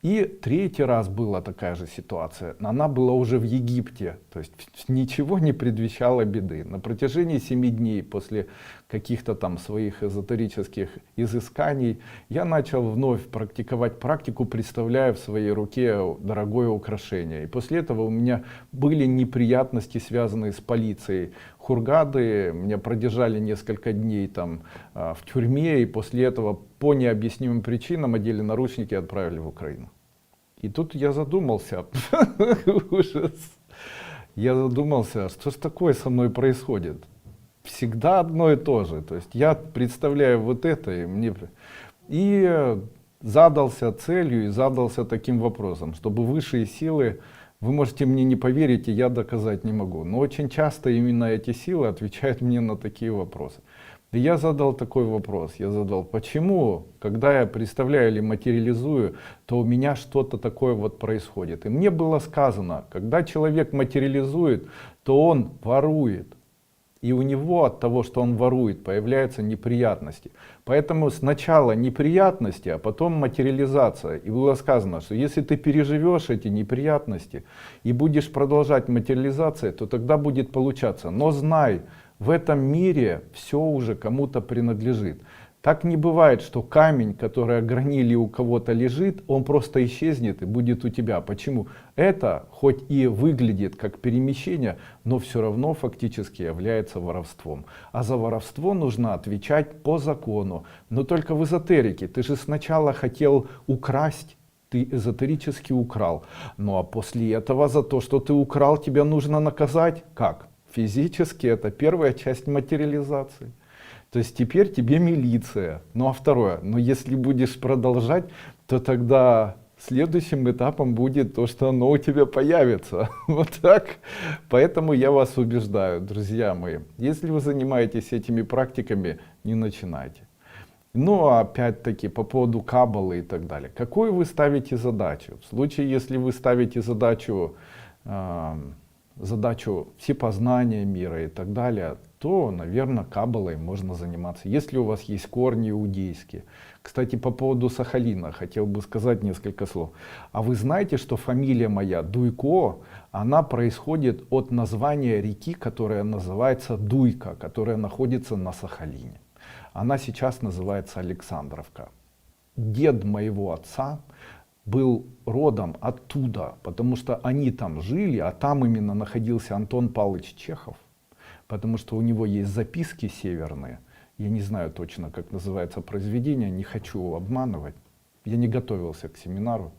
И третий раз была такая же ситуация. Она была уже в Египте, то есть ничего не предвещало беды. На протяжении 7 дней после каких-то там своих эзотерических изысканий я начал вновь практиковать практику, представляя в своей руке дорогое украшение. И после этого у меня были неприятности, связанные с полицией Хургады. Меня продержали несколько дней там в тюрьме, и после этого по необъяснимым причинам одели наручники и отправили в Украину. И тут я задумался, ужас, я задумался, что ж такое со мной происходит. Всегда одно и то же, то есть я представляю вот это, и задался целью, и задался таким вопросом, чтобы высшие силы, вы можете мне не поверить, и я доказать не могу, но очень часто именно эти силы отвечают мне на такие вопросы. И я задал такой вопрос, я задал, почему, когда я представляю или материализую, то у меня что-то такое вот происходит. И мне было сказано, когда человек материализует, то он ворует. И у него от того, что он ворует, появляются неприятности. Поэтому сначала неприятности, а потом материализация. И было сказано, что если ты переживешь эти неприятности и будешь продолжать материализацию, то тогда будет получаться. Но знай, в этом мире все уже кому-то принадлежит. Так не бывает, что камень, который огранили у кого-то лежит, он просто исчезнет и будет у тебя. Почему? Это хоть и выглядит как перемещение, но все равно фактически является воровством. А за воровство нужно отвечать по закону. Но только в эзотерике. Ты же сначала хотел украсть, ты эзотерически украл. Ну а после этого за то, что ты украл, тебя нужно наказать. Как? Физически это первая часть материализации. То есть теперь тебе милиция. Ну а второе, но если будешь продолжать, то тогда следующим этапом будет то, что оно у тебя появится. Вот так. Поэтому я вас убеждаю, друзья мои, если вы занимаетесь этими практиками, не начинайте. Ну а опять-таки по поводу каббалы и так далее. Какую вы ставите задачу? В случае, если вы ставите задачу всепознания мира и так далее, то, наверное, каббалой можно заниматься, если у вас есть корни иудейские. Кстати, по поводу Сахалина хотел бы сказать несколько слов. А вы знаете, что фамилия моя Дуйко, она происходит от названия реки, которая называется Дуйка, которая находится на Сахалине. Она сейчас называется Александровка. Дед моего отца был родом оттуда, потому что они там жили, а там именно находился Антон Павлович Чехов, потому что у него есть записки северные. Я не знаю точно, как называется произведение, не хочу обманывать. Я не готовился к семинару.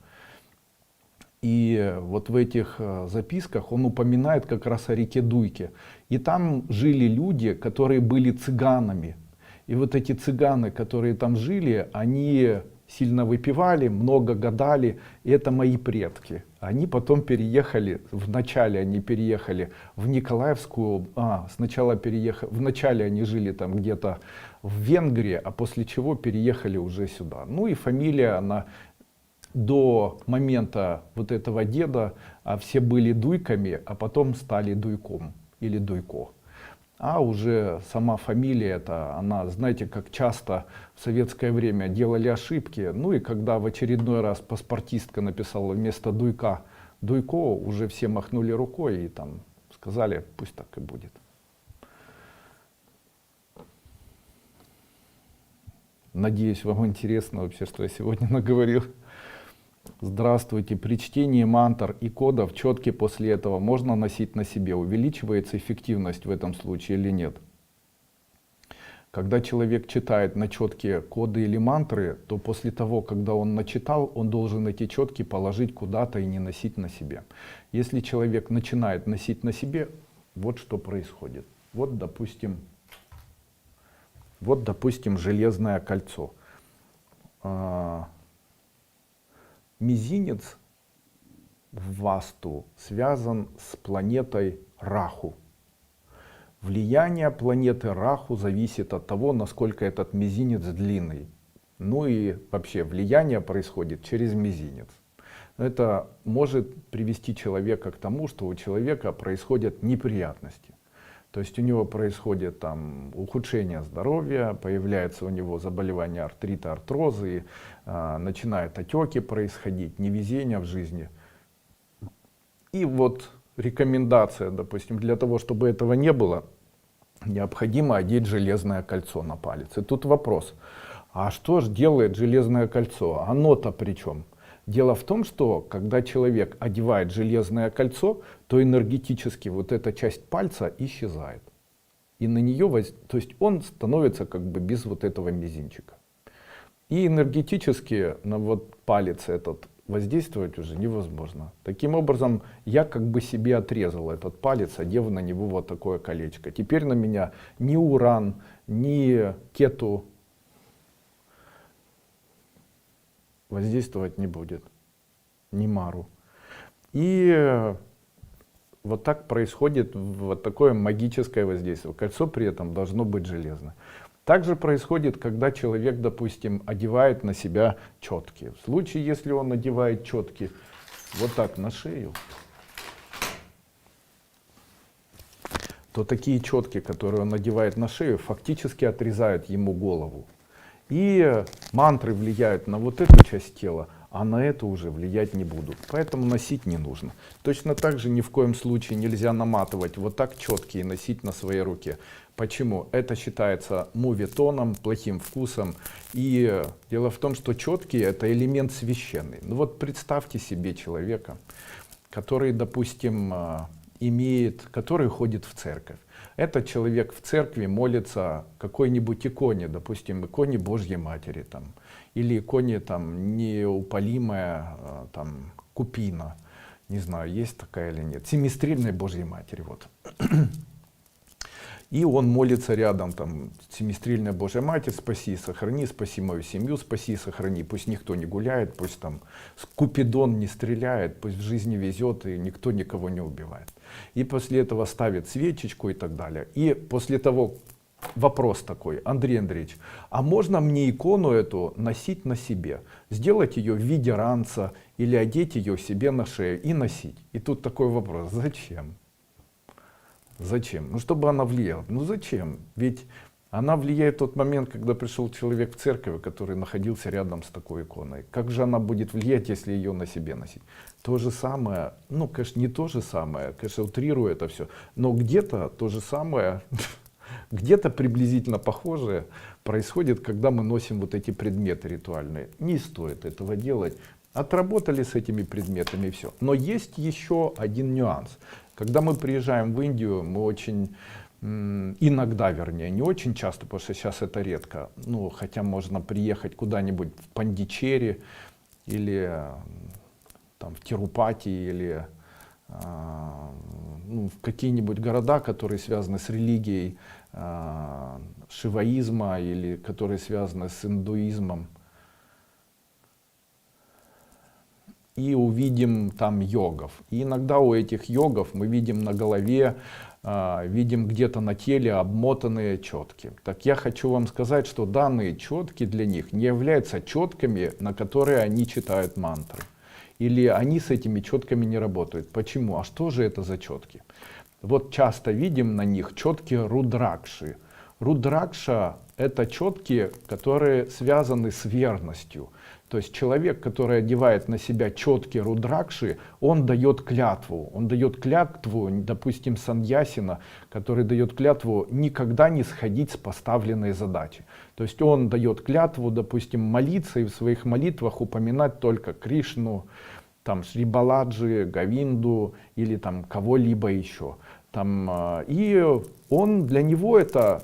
И вот в этих записках он упоминает как раз о реке Дуйке. И там жили люди, которые были цыганами. И вот эти цыганы, которые там жили, они сильно выпивали, много гадали. И это мои предки. Они потом переехали, вначале они переехали в Николаевскую, сначала переехали, вначале они жили там где-то в Венгрии, а после чего переехали уже сюда. Ну и фамилия, она до момента вот этого деда все были Дуйками, а потом стали Дуйком или Дуйко. А уже сама фамилия это, она, знаете, как часто в советское время делали ошибки. Ну и когда в очередной раз паспортистка написала вместо Дуйка Дуйко, уже все махнули рукой и там сказали, пусть так и будет. Надеюсь, вам интересно вообще, что я сегодня наговорил. Здравствуйте. При чтении мантр и кодов четки после этого можно носить на себе. Увеличивается эффективность в этом случае или нет? Когда человек читает на четки коды или мантры, то после того, когда он начитал, он должен эти четки положить куда-то и не носить на себе. Если человек начинает носить на себе, вот что происходит. Вот, допустим, железное кольцо. Мизинец в васту связан с планетой Раху. Влияние планеты Раху зависит от того, насколько этот мизинец длинный. Ну и вообще влияние происходит через мизинец. Это может привести человека к тому, что у человека происходят неприятности. То есть у него происходит там ухудшение здоровья, появляется у него заболевание артрита, артрозы, начинают отеки происходить, невезение в жизни. И вот рекомендация, допустим, для того, чтобы этого не было, необходимо одеть железное кольцо на палец. И тут вопрос, а что же делает железное кольцо? Оно-то при чем? Дело в том, что когда человек одевает железное кольцо, то энергетически вот эта часть пальца исчезает. И на нее, то есть он становится как бы без вот этого мизинчика. И энергетически на вот палец этот воздействовать уже невозможно. Таким образом, я как бы себе отрезал этот палец, одев на него вот такое колечко. Теперь на меня ни уран, ни кету воздействовать не будет, ни мару. И вот так происходит вот такое магическое воздействие. Кольцо при этом должно быть железное. Также происходит, когда человек, допустим, одевает на себя четки. В случае, если он надевает четки вот так на шею, то такие четки, которые он надевает на шею, фактически отрезают ему голову. И мантры влияют на вот эту часть тела, а на эту уже влиять не будут. Поэтому носить не нужно. Точно так же ни в коем случае нельзя наматывать вот так четки и носить на своей руке. Почему? Это считается моветоном, плохим вкусом. И дело в том, что четки это элемент священный. Ну вот представьте себе человека, который, допустим, который ходит в церковь. Этот человек в церкви молится какой-нибудь иконе, допустим, иконе Божьей Матери, там, или иконе там, неупалимая там, Купина, не знаю, есть такая или нет, семистрельной Божьей Матери. Вот. И он молится рядом, там, семистрельная Божья Матерь, спаси и сохрани, спаси мою семью, спаси и сохрани, пусть никто не гуляет, пусть там Купидон не стреляет, пусть в жизни везет и никто никого не убивает. И после этого ставит свечечку и так далее. И после того вопрос такой, Андрей Андреевич, а можно мне икону эту носить на себе? Сделать ее в виде ранца или одеть ее себе на шею и носить? И тут такой вопрос, зачем? Зачем? Ну, чтобы она влияла. Ну, зачем? Ведь она влияет в тот момент, когда пришел человек в церковь, который находился рядом с такой иконой. Как же она будет влиять, если ее на себе носить? То же самое, ну, конечно, не то же самое, конечно, утрирую это все, но где-то то же самое Где-то приблизительно похожее происходит, когда мы носим вот эти предметы ритуальные. Не стоит этого делать. Отработали с этими предметами и все. Но есть еще один нюанс. Когда мы приезжаем в Индию, мы очень иногда, вернее, не очень часто, потому что сейчас это редко, ну, хотя можно приехать куда-нибудь в Пандичери или там, в Тирупати или ну, в какие-нибудь города, которые связаны с религией шиваизма или которые связаны с индуизмом, и увидим там йогов. И иногда у этих йогов мы видим на голове, видим где-то на теле обмотанные четки. Так я хочу вам сказать, что данные четки для них не являются четками, на которые они читают мантры. Или они с этими четками не работают. Почему? А что же это за четки? Вот часто видим на них четки рудракши. Рудракша — это четки, которые связаны с верностью. То есть человек, который одевает на себя четки рудракши, он дает клятву. Он дает клятву, допустим, саньясина, который дает клятву никогда не сходить с поставленной задачи. То есть он дает клятву, допустим, молиться и в своих молитвах упоминать только Кришну, там, Шри Баладжи, Говинду или там кого-либо еще. Там, и он, для него это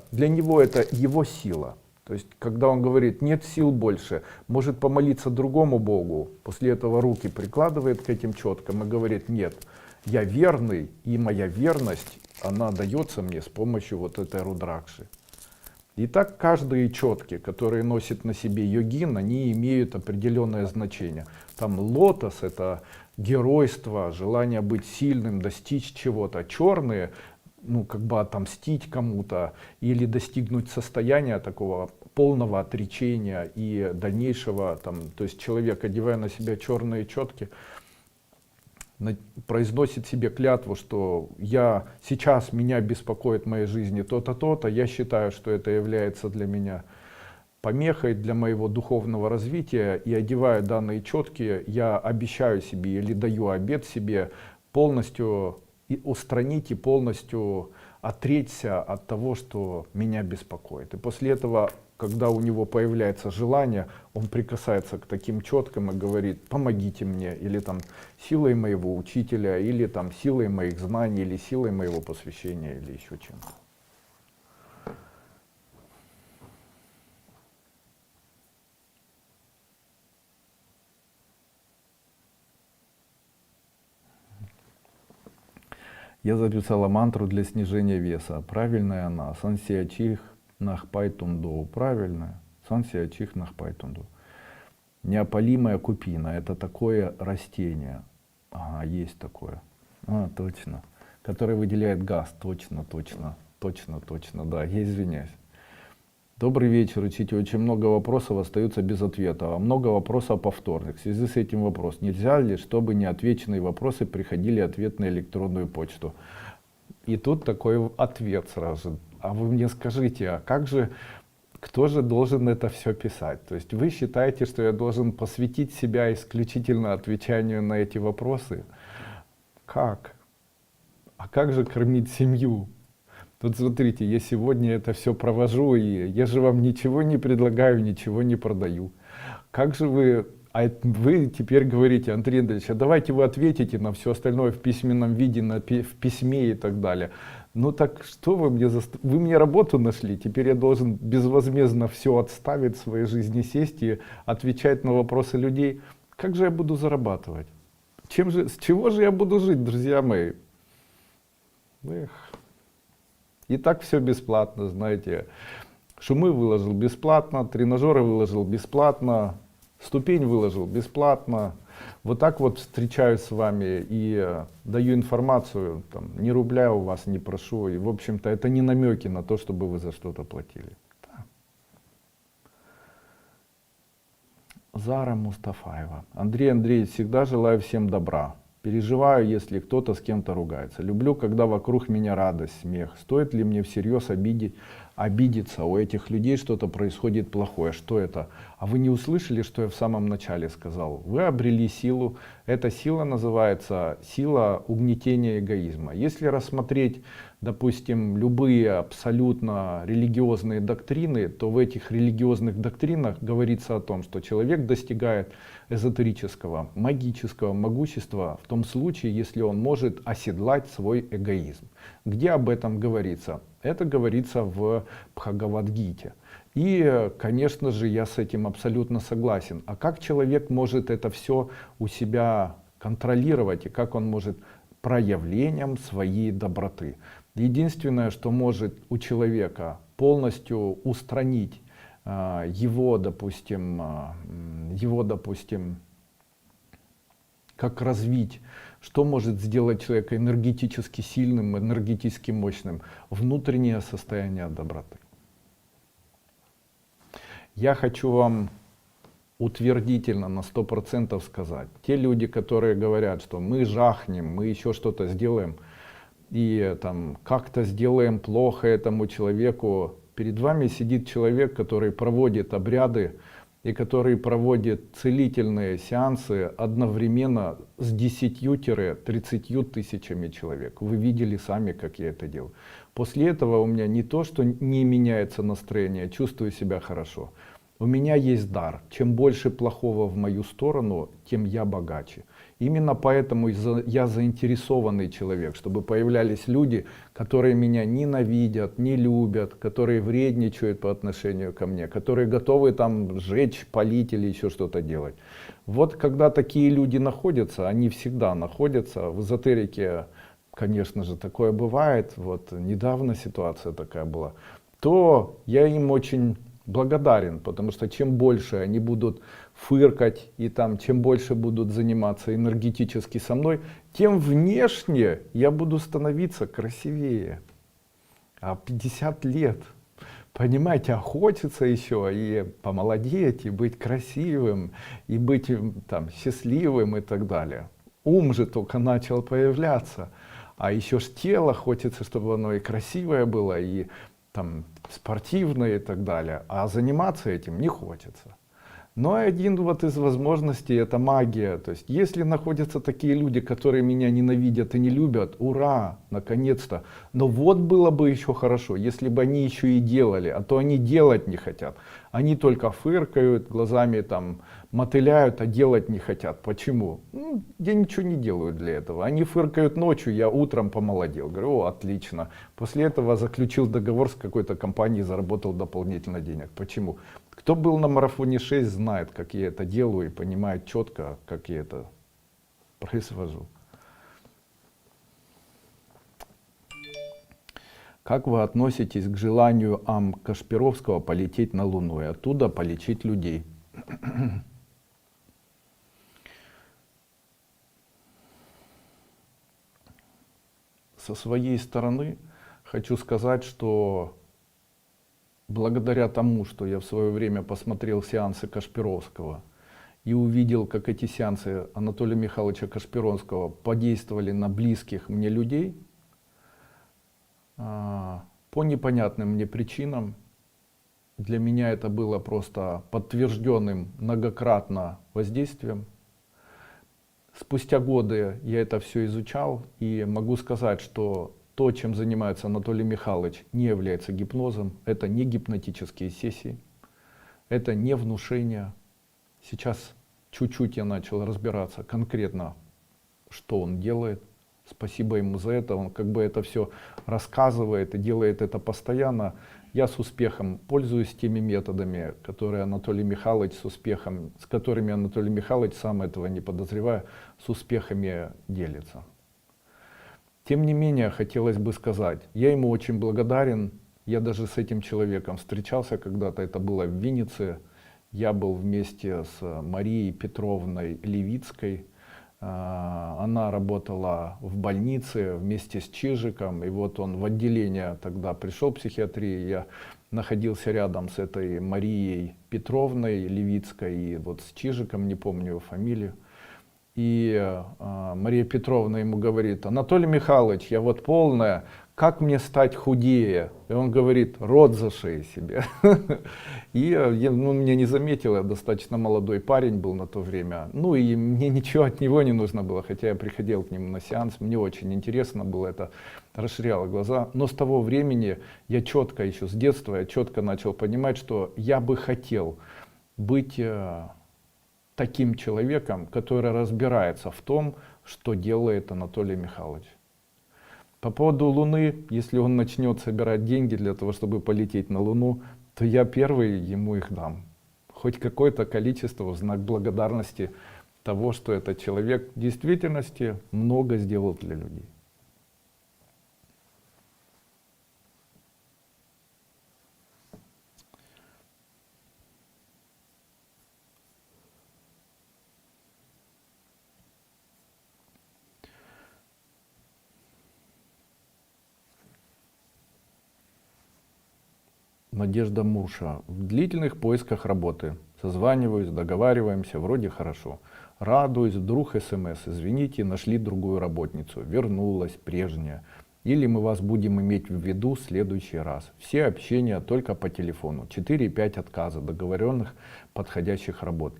его сила. То есть, когда он говорит, нет сил больше, может помолиться другому Богу, после этого руки прикладывает к этим четкам и говорит, нет, я верный, и моя верность, она дается мне с помощью вот этой рудракши. И так каждые четки, которые носит на себе йогин, они имеют определенное значение. Там лотос — это геройство, желание быть сильным, достичь чего-то. Черные, ну, как бы отомстить кому-то или достигнуть состояния такого полного отречения и дальнейшего, там, то есть человек, одевая на себя черные четки, произносит себе клятву, что сейчас меня беспокоит в моей жизни то-то, то-то, я считаю, что это является для меня помехой для моего духовного развития, и одевая данные четки, я обещаю себе или даю обет себе полностью устранить и полностью отречься от того, что меня беспокоит. И после этого, когда у него появляется желание, он прикасается к таким четкам и говорит, помогите мне, или там силой моего учителя, или там силой моих знаний, или силой моего посвящения, или еще чем-то. Я записала мантру для снижения веса. Правильная она. Сансиачих нахпайтунду. Правильная. Сансиачих нахпайтунду. Неопалимая купина. Это такое растение. Ага, есть такое. А, точно. Которое выделяет газ. Точно, точно. Точно, точно. Да, я извиняюсь. Добрый вечер, учитель. Очень много вопросов остаются без ответа, а много вопросов повторных. В связи с этим вопрос. Нельзя ли, чтобы неотвеченные вопросы приходили ответ на электронную почту? И тут такой ответ сразу. А вы мне скажите, а как же, кто же должен это все писать? То есть вы считаете, что я должен посвятить себя исключительно отвечанию на эти вопросы? Как? А как же кормить семью? Тут смотрите, я сегодня это все провожу, и я же вам ничего не предлагаю, ничего не продаю. Как же вы, вы теперь говорите, Андрей Андреевич, а давайте вы ответите на все остальное в письменном виде, в письме и так далее. Ну так что вы мне работу нашли, теперь я должен безвозмездно все отставить в своей жизни, сесть и отвечать на вопросы людей. Как же я буду зарабатывать? С чего же я буду жить, друзья мои? Эх. И так все бесплатно, знаете. Шумы выложил бесплатно, тренажеры выложил бесплатно, ступень выложил бесплатно. Вот так вот встречаюсь с вами и даю информацию, там, ни рубля у вас не прошу. И, в общем-то, это не намеки на то, чтобы вы за что-то платили. Да. Зара Мустафаева. Андрей Андреевич, всегда желаю всем добра. Переживаю, если кто-то с кем-то ругается. Люблю, когда вокруг меня радость, смех. Стоит ли мне всерьез обидеться? У этих людей что-то происходит плохое. Что это? А вы не услышали, что я в самом начале сказал? Вы обрели силу. Эта сила называется сила угнетения эгоизма. Если рассмотреть допустим, любые абсолютно религиозные доктрины, то в этих религиозных доктринах говорится о том, что человек достигает эзотерического, магического могущества в том случае, если он может оседлать свой эгоизм. Где об этом говорится? Это говорится в Бхагавад-гите. И, конечно же, я с этим абсолютно согласен. А как человек может это все у себя контролировать и как он может проявлением своей доброты? Единственное, что может у человека полностью устранить его, допустим, как развить, что может сделать человека энергетически сильным, энергетически мощным? Внутреннее состояние доброты. Я хочу вам утвердительно на 100% сказать, те люди, которые говорят, что мы жахнем, мы еще что-то сделаем, и там как-то сделаем плохо этому человеку, перед вами сидит человек, который проводит обряды и который проводит целительные сеансы одновременно с 10-30 тысячами человек. Вы видели сами, как я это делаю. После этого у меня не то, что не меняется настроение, чувствую себя хорошо. У меня есть дар. Чем больше плохого в мою сторону, тем я богаче. Именно поэтому я заинтересованный человек, чтобы появлялись люди, которые меня ненавидят, не любят, которые вредничают по отношению ко мне, которые готовы там сжечь, палить или еще что-то делать. Вот когда такие люди находятся, они всегда находятся в эзотерике, конечно же, такое бывает, вот недавно ситуация такая была, то я им очень благодарен, потому что чем больше они будут фыркать и там, чем больше будут заниматься энергетически со мной, тем внешне я буду становиться красивее. А 50 лет, понимаете, охотиться еще и помолодеть, и быть красивым, и быть там счастливым и так далее. Ум же только начал появляться, а еще ж тело хочется, чтобы оно и красивое было, и там спортивное и так далее, а заниматься этим не хочется. Но один вот из возможностей — это магия. То есть если находятся такие люди, которые меня ненавидят и не любят, ура, наконец-то. Но вот было бы еще хорошо, если бы они еще и делали, а то они делать не хотят. Они только фыркают, глазами там мотыляют, а делать не хотят. Почему? Ну, я ничего не делаю для этого. Они фыркают ночью, я утром помолодел. Говорю, о, отлично. После этого заключил договор с какой-то компанией, заработал дополнительно денег. Почему? Кто был на марафоне 6, знает, как я это делаю и понимает четко, как я это произвожу. Как вы относитесь к желанию Ам Кашпировского полететь на Луну и оттуда полечить людей? Со своей стороны хочу сказать, что благодаря тому, что я в свое время посмотрел сеансы Кашпировского и увидел, как эти сеансы Анатолия Михайловича Кашпировского подействовали на близких мне людей, по непонятным мне причинам, для меня это было просто подтвержденным многократно воздействием. Спустя годы я это все изучал и могу сказать, что то, чем занимается Анатолий Михайлович, не является гипнозом, это не гипнотические сессии, это не внушение. Сейчас чуть-чуть я начал разбираться конкретно, что он делает. Спасибо ему за это, он как бы это все рассказывает и делает это постоянно. Я с успехом пользуюсь теми методами, которые Анатолий Михайлович с успехом, с которыми Анатолий Михайлович, сам этого не подозревая, с успехами делится. Тем не менее, хотелось бы сказать, я ему очень благодарен. Я даже с этим человеком встречался когда-то, это было в Виннице. Я был вместе с Марией Петровной Левицкой. Она работала в больнице вместе с Чижиком. И вот он в отделение тогда пришел в психиатрии. Я находился рядом с этой Марией Петровной Левицкой и вот с Чижиком, не помню его фамилию. И Мария Петровна ему говорит: Анатолий Михайлович, я вот полная как мне стать худее? И он говорит, рот зашей себе. И меня не заметил, я достаточно молодой парень был на то время. Ну и мне ничего от него не нужно было, хотя я приходил к нему на сеанс, мне очень интересно было, это расширяло глаза. Но с того времени я четко, еще с детства, я четко начал понимать, что я бы хотел быть таким человеком, который разбирается в том, что делает Анатолий Михайлович. По поводу Луны, если он начнет собирать деньги для того, чтобы полететь на Луну, то я первый ему их дам. Хоть какое-то количество в знак благодарности того, что этот человек в действительности много сделал для людей. Надежда Мурша. В длительных поисках работы. Созваниваюсь, договариваемся, вроде хорошо. Радуюсь, вдруг СМС. Извините, нашли другую работницу. Вернулась прежняя. Или мы вас будем иметь в виду в следующий раз. Все общения только по телефону. 4-5 отказов договоренных подходящих работ.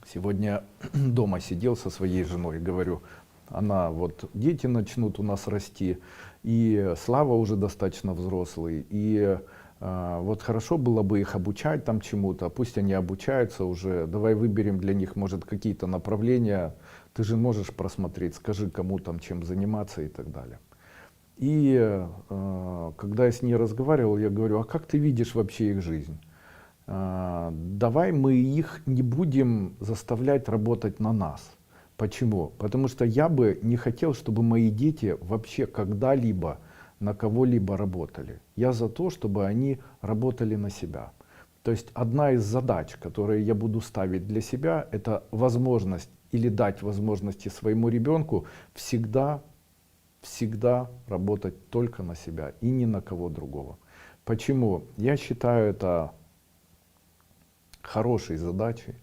Сегодня дома сидел со своей женой, говорю, она вот дети начнут у нас расти, и Слава уже достаточно взрослый, и вот хорошо было бы их обучать там чему-то, пусть они обучаются уже, давай выберем для них, может, какие-то направления, ты же можешь просмотреть, скажи, кому там чем заниматься и так далее. И когда я с ней разговаривал, я говорю, а как ты видишь вообще их жизнь? Давай мы их не будем заставлять работать на нас. Почему? Потому что я бы не хотел, чтобы мои дети вообще когда-либо на кого-либо работали. Я за то, чтобы они работали на себя. То есть одна из задач, которые я буду ставить для себя, это возможность или дать возможности своему ребенку всегда работать только на себя и ни на кого другого. Почему? Я считаю это хорошей задачей,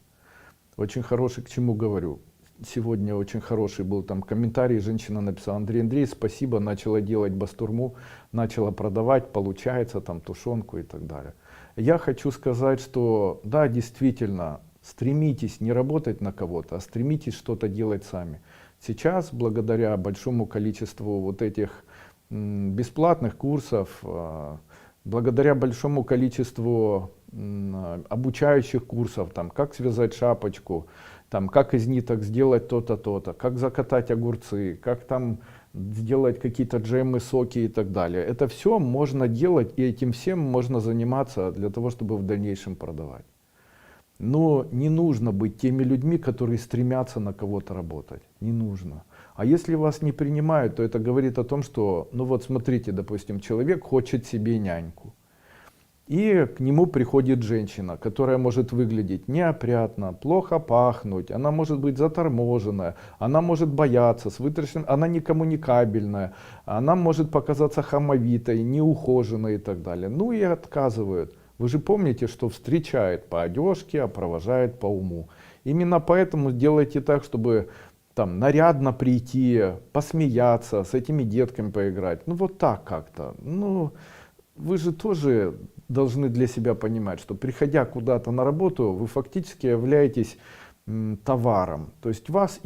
очень хорошей, к чему говорю. Сегодня очень хороший был там комментарий, женщина написала, Андрей, спасибо, начала делать бастурму, начала продавать, получается там тушенку и так далее. Я хочу сказать, что да, действительно, стремитесь не работать на кого-то, а стремитесь что-то делать сами. Сейчас, благодаря большому количеству вот этих бесплатных курсов, благодаря большому количеству обучающих курсов, там, как связать шапочку, там, как из ниток сделать то-то, то-то, как закатать огурцы, как там сделать какие-то джемы, соки и так далее. Это все можно делать, и этим всем можно заниматься для того, чтобы в дальнейшем продавать. Но не нужно быть теми людьми, которые стремятся на кого-то работать. Не нужно. А если вас не принимают, то это говорит о том, что, ну вот смотрите, допустим, человек хочет себе няньку. И к нему приходит женщина, которая может выглядеть неопрятно, плохо пахнуть, она может быть заторможенная, она может бояться, она некоммуникабельная, она может показаться хамовитой, неухоженной и так далее. Ну и отказывают. Вы же помните, что встречает по одежке, а провожает по уму. Именно поэтому делайте так, чтобы там нарядно прийти, посмеяться, с этими детками поиграть. Ну вот так как-то. Ну, вы же тоже должны для себя понимать, что приходя куда-то на работу, вы фактически являетесь товаром. То есть вас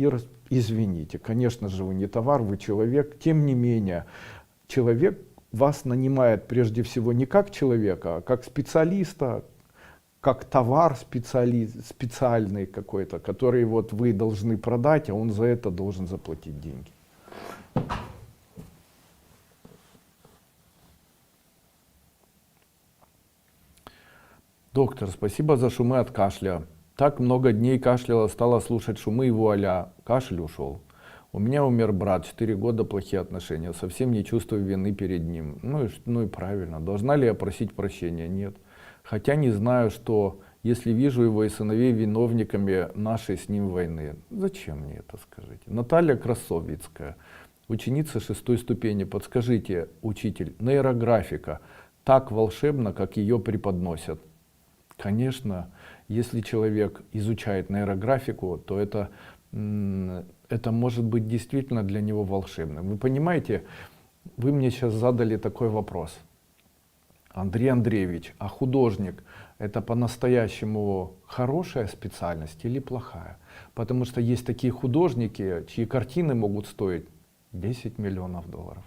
извините, конечно же, вы не товар, вы человек. Тем не менее, человек вас нанимает прежде всего не как человека, а как специалиста, как товар специальный какой-то, который вот вы должны продать, а он за это должен заплатить деньги. Доктор, спасибо за шумы от кашля. Так много дней кашляла, стала слушать шумы и вуаля, кашель ушел. У меня умер брат, 4 года плохие отношения, совсем не чувствую вины перед ним. Ну и правильно, должна ли я просить прощения? Нет. Хотя не знаю, что, если вижу его и сыновей виновниками нашей с ним войны. Зачем мне это, скажите? Наталья Красовицкая, ученица 6 ступени. Подскажите, учитель, нейрографика так волшебно, как ее преподносят? Конечно, если человек изучает нейрографику, то это может быть действительно для него волшебным. Вы понимаете, вы мне сейчас задали такой вопрос. Андрей Андреевич, а художник это по-настоящему хорошая специальность или плохая? Потому что есть такие художники, чьи картины могут стоить 10 миллионов долларов.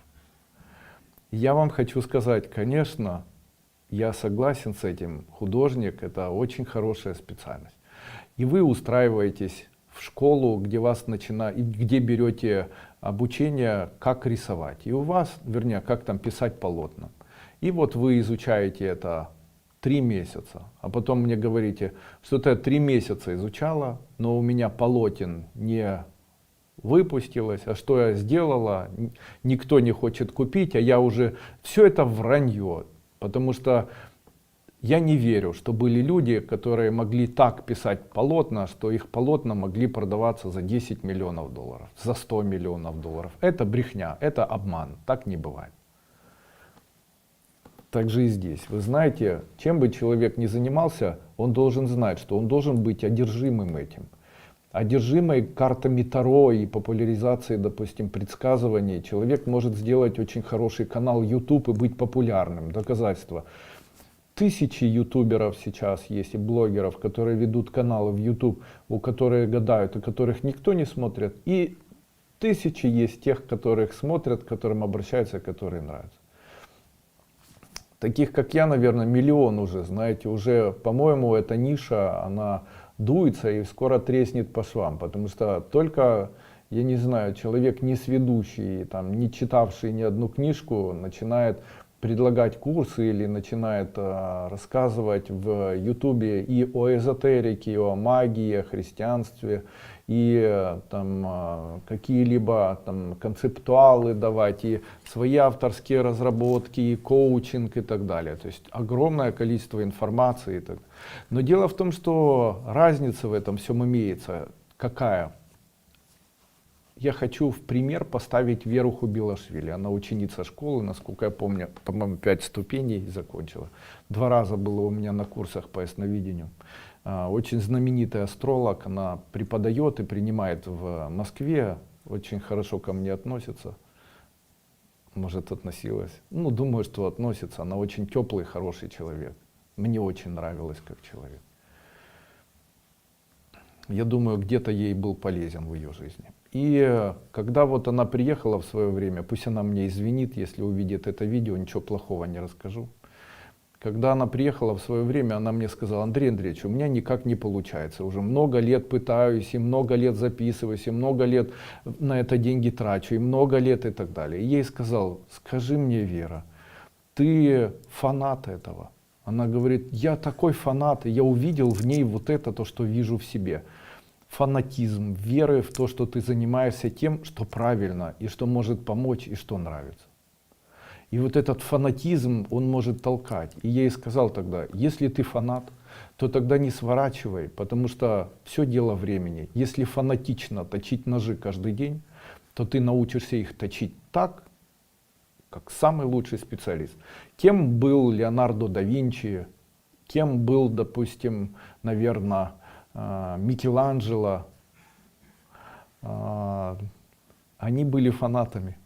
Я вам хочу сказать, конечно, я согласен с этим. Художник это очень хорошая специальность. И вы устраиваетесь в школу, где вас где берете обучение, как рисовать. И у вас, вернее, как там писать полотна. И вот вы изучаете это 3 месяца, а потом мне говорите, что я 3 месяца изучала, но у меня полотен не выпустилось, а что я сделала, никто не хочет купить, а я уже... Все это вранье, потому что я не верю, что были люди, которые могли так писать полотна, что их полотна могли продаваться за 10 миллионов долларов, за 100 миллионов долларов. Это брехня, это обман, так не бывает. Так же и здесь. Вы знаете, чем бы человек ни занимался, он должен знать, что он должен быть одержимым этим. Одержимой картами Таро и популяризацией, допустим, предсказываний, человек может сделать очень хороший канал YouTube и быть популярным. Доказательство. Тысячи ютуберов сейчас есть и блогеров, которые ведут каналы в YouTube, у которых гадают, у которых никто не смотрит. И тысячи есть тех, которых смотрят, к которым обращаются, которые нравятся. Таких, как я, наверное, миллион уже, знаете, уже, по-моему, эта ниша, она дуется и скоро треснет по швам, потому что только, я не знаю, человек не сведущий, там, не читавший ни одну книжку, начинает предлагать курсы или начинает рассказывать в Ютубе и о эзотерике, и о магии, о христианстве, и там какие-либо там концептуалы давать, и свои авторские разработки, и коучинг и так далее. То есть огромное количество информации. И так. Но дело в том, что разница в этом всем имеется. Какая? Я хочу в пример поставить Веру Хубилашвили. Она ученица школы, насколько я помню, по-моему, 5 ступеней закончила. 2 раза была у меня на курсах по ясновидению. Очень знаменитый астролог, она преподает и принимает в Москве, очень хорошо ко мне относится. Может, относилась. Ну, думаю, что относится. Она очень теплый, хороший человек. Мне очень нравилась как человек. Я думаю, где-то ей был полезен в ее жизни. И когда вот она приехала в свое время, пусть она мне извинит, если увидит это видео, ничего плохого не расскажу. Когда она приехала в свое время, она мне сказала: Андрей Андреевич, у меня никак не получается. Уже много лет пытаюсь, и много лет записываюсь, и много лет на это деньги трачу, и много лет и так далее. И я ей сказал: скажи мне, Вера, ты фанат этого? Она говорит: я такой фанат, и я увидел в ней вот это, то, что вижу в себе. Фанатизм, веры в то, что ты занимаешься тем, что правильно, и что может помочь, и что нравится. И вот этот фанатизм, он может толкать. И я ей сказал тогда: если ты фанат, то тогда не сворачивай, потому что все дело времени. Если фанатично точить ножи каждый день, то ты научишься их точить так, как самый лучший специалист. Кем был Леонардо да Винчи, кем был, допустим, наверное, Микеланджело, они были фанатами.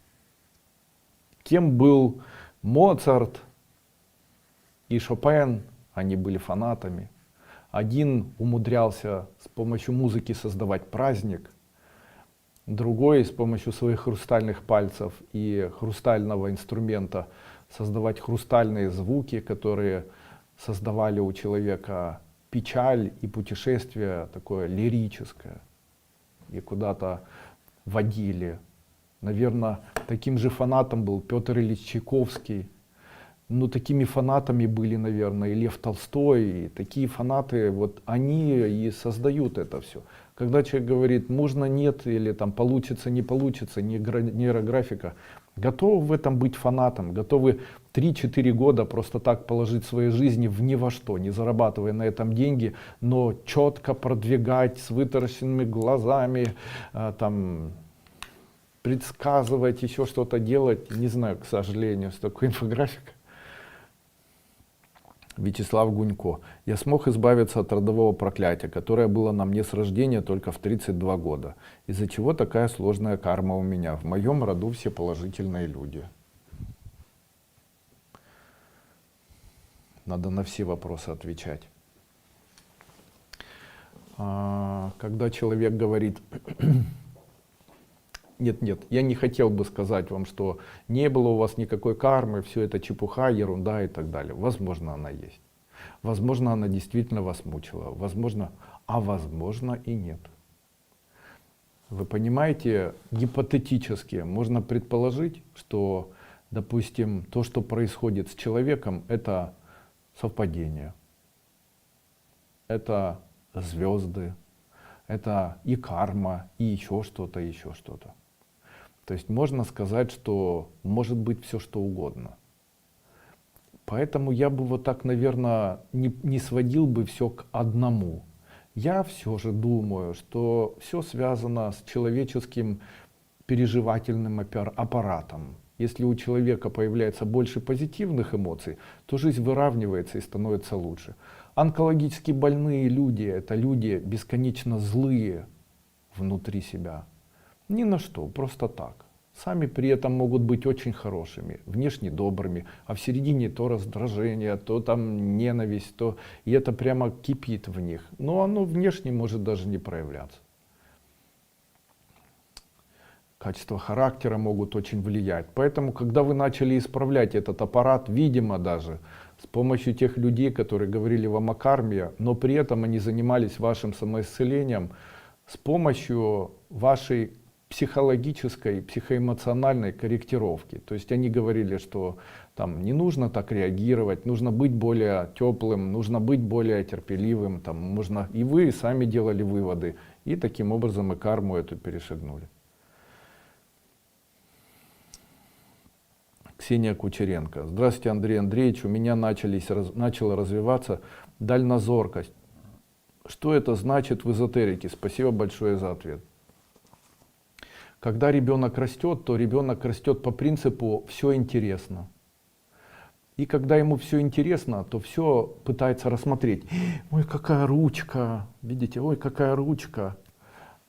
Кем был Моцарт и Шопен, они были фанатами. Один умудрялся с помощью музыки создавать праздник, другой с помощью своих хрустальных пальцев и хрустального инструмента создавать хрустальные звуки, которые создавали у человека печаль и путешествие такое лирическое, и куда-то водили. Наверное, таким же фанатом был Петр Ильич Чайковский. Ну, такими фанатами были, наверное, и Лев Толстой. И такие фанаты, вот они и создают это все. Когда человек говорит, можно, нет, или там получится, не получится, нейрографика, готовы в этом быть фанатом, готовы 3-4 года просто так положить своей жизни в ни во что, не зарабатывая на этом деньги, но четко продвигать с вытаращенными глазами, там, предсказывать, еще что-то делать. Не знаю, к сожалению, что такое инфографика. Вячеслав Гунько. Я смог избавиться от родового проклятия, которое было на мне с рождения только в 32 года. Из-за чего такая сложная карма у меня? В моем роду все положительные люди. надо на все вопросы отвечать. Когда человек говорит, нет, я не хотел бы сказать вам, что не было у вас никакой кармы, все это чепуха, ерунда и так далее. Возможно, она есть. Возможно, она действительно вас мучила. Возможно, а возможно и нет. Вы понимаете, гипотетически можно предположить, что, допустим, то, что происходит с человеком, это совпадение. Это звезды, это и карма, и еще что-то, еще что-то. То есть можно сказать, что может быть все что угодно. Поэтому я бы вот так, наверное, не сводил бы все к одному. Я все же думаю, что все связано с человеческим переживательным аппаратом. Если у человека появляется больше позитивных эмоций, то жизнь выравнивается и становится лучше. Онкологически больные люди — это люди бесконечно злые внутри себя. Ни на что, просто так. Сами при этом могут быть очень хорошими, внешне добрыми, а в середине то раздражение, то там ненависть, то и это прямо кипит в них. Но оно внешне может даже не проявляться. Качества характера могут очень влиять. Поэтому, когда вы начали исправлять этот аппарат, видимо даже, с помощью тех людей, которые говорили вам о карме, но при этом они занимались вашим самоисцелением, с помощью вашей психологической, психоэмоциональной корректировки. То есть они говорили, что там не нужно так реагировать, нужно быть более теплым, нужно быть более терпеливым, там, можно, и вы сами делали выводы, и таким образом и карму эту перешагнули. Ксения Кучеренко. Здравствуйте, Андрей Андреевич. У меня начала развиваться дальнозоркость. Что это значит в эзотерике? Спасибо большое за ответ. Когда ребенок растет, то ребенок растет по принципу «все интересно». И когда ему все интересно, то все пытается рассмотреть. Ой, какая ручка! Видите, ой, какая ручка!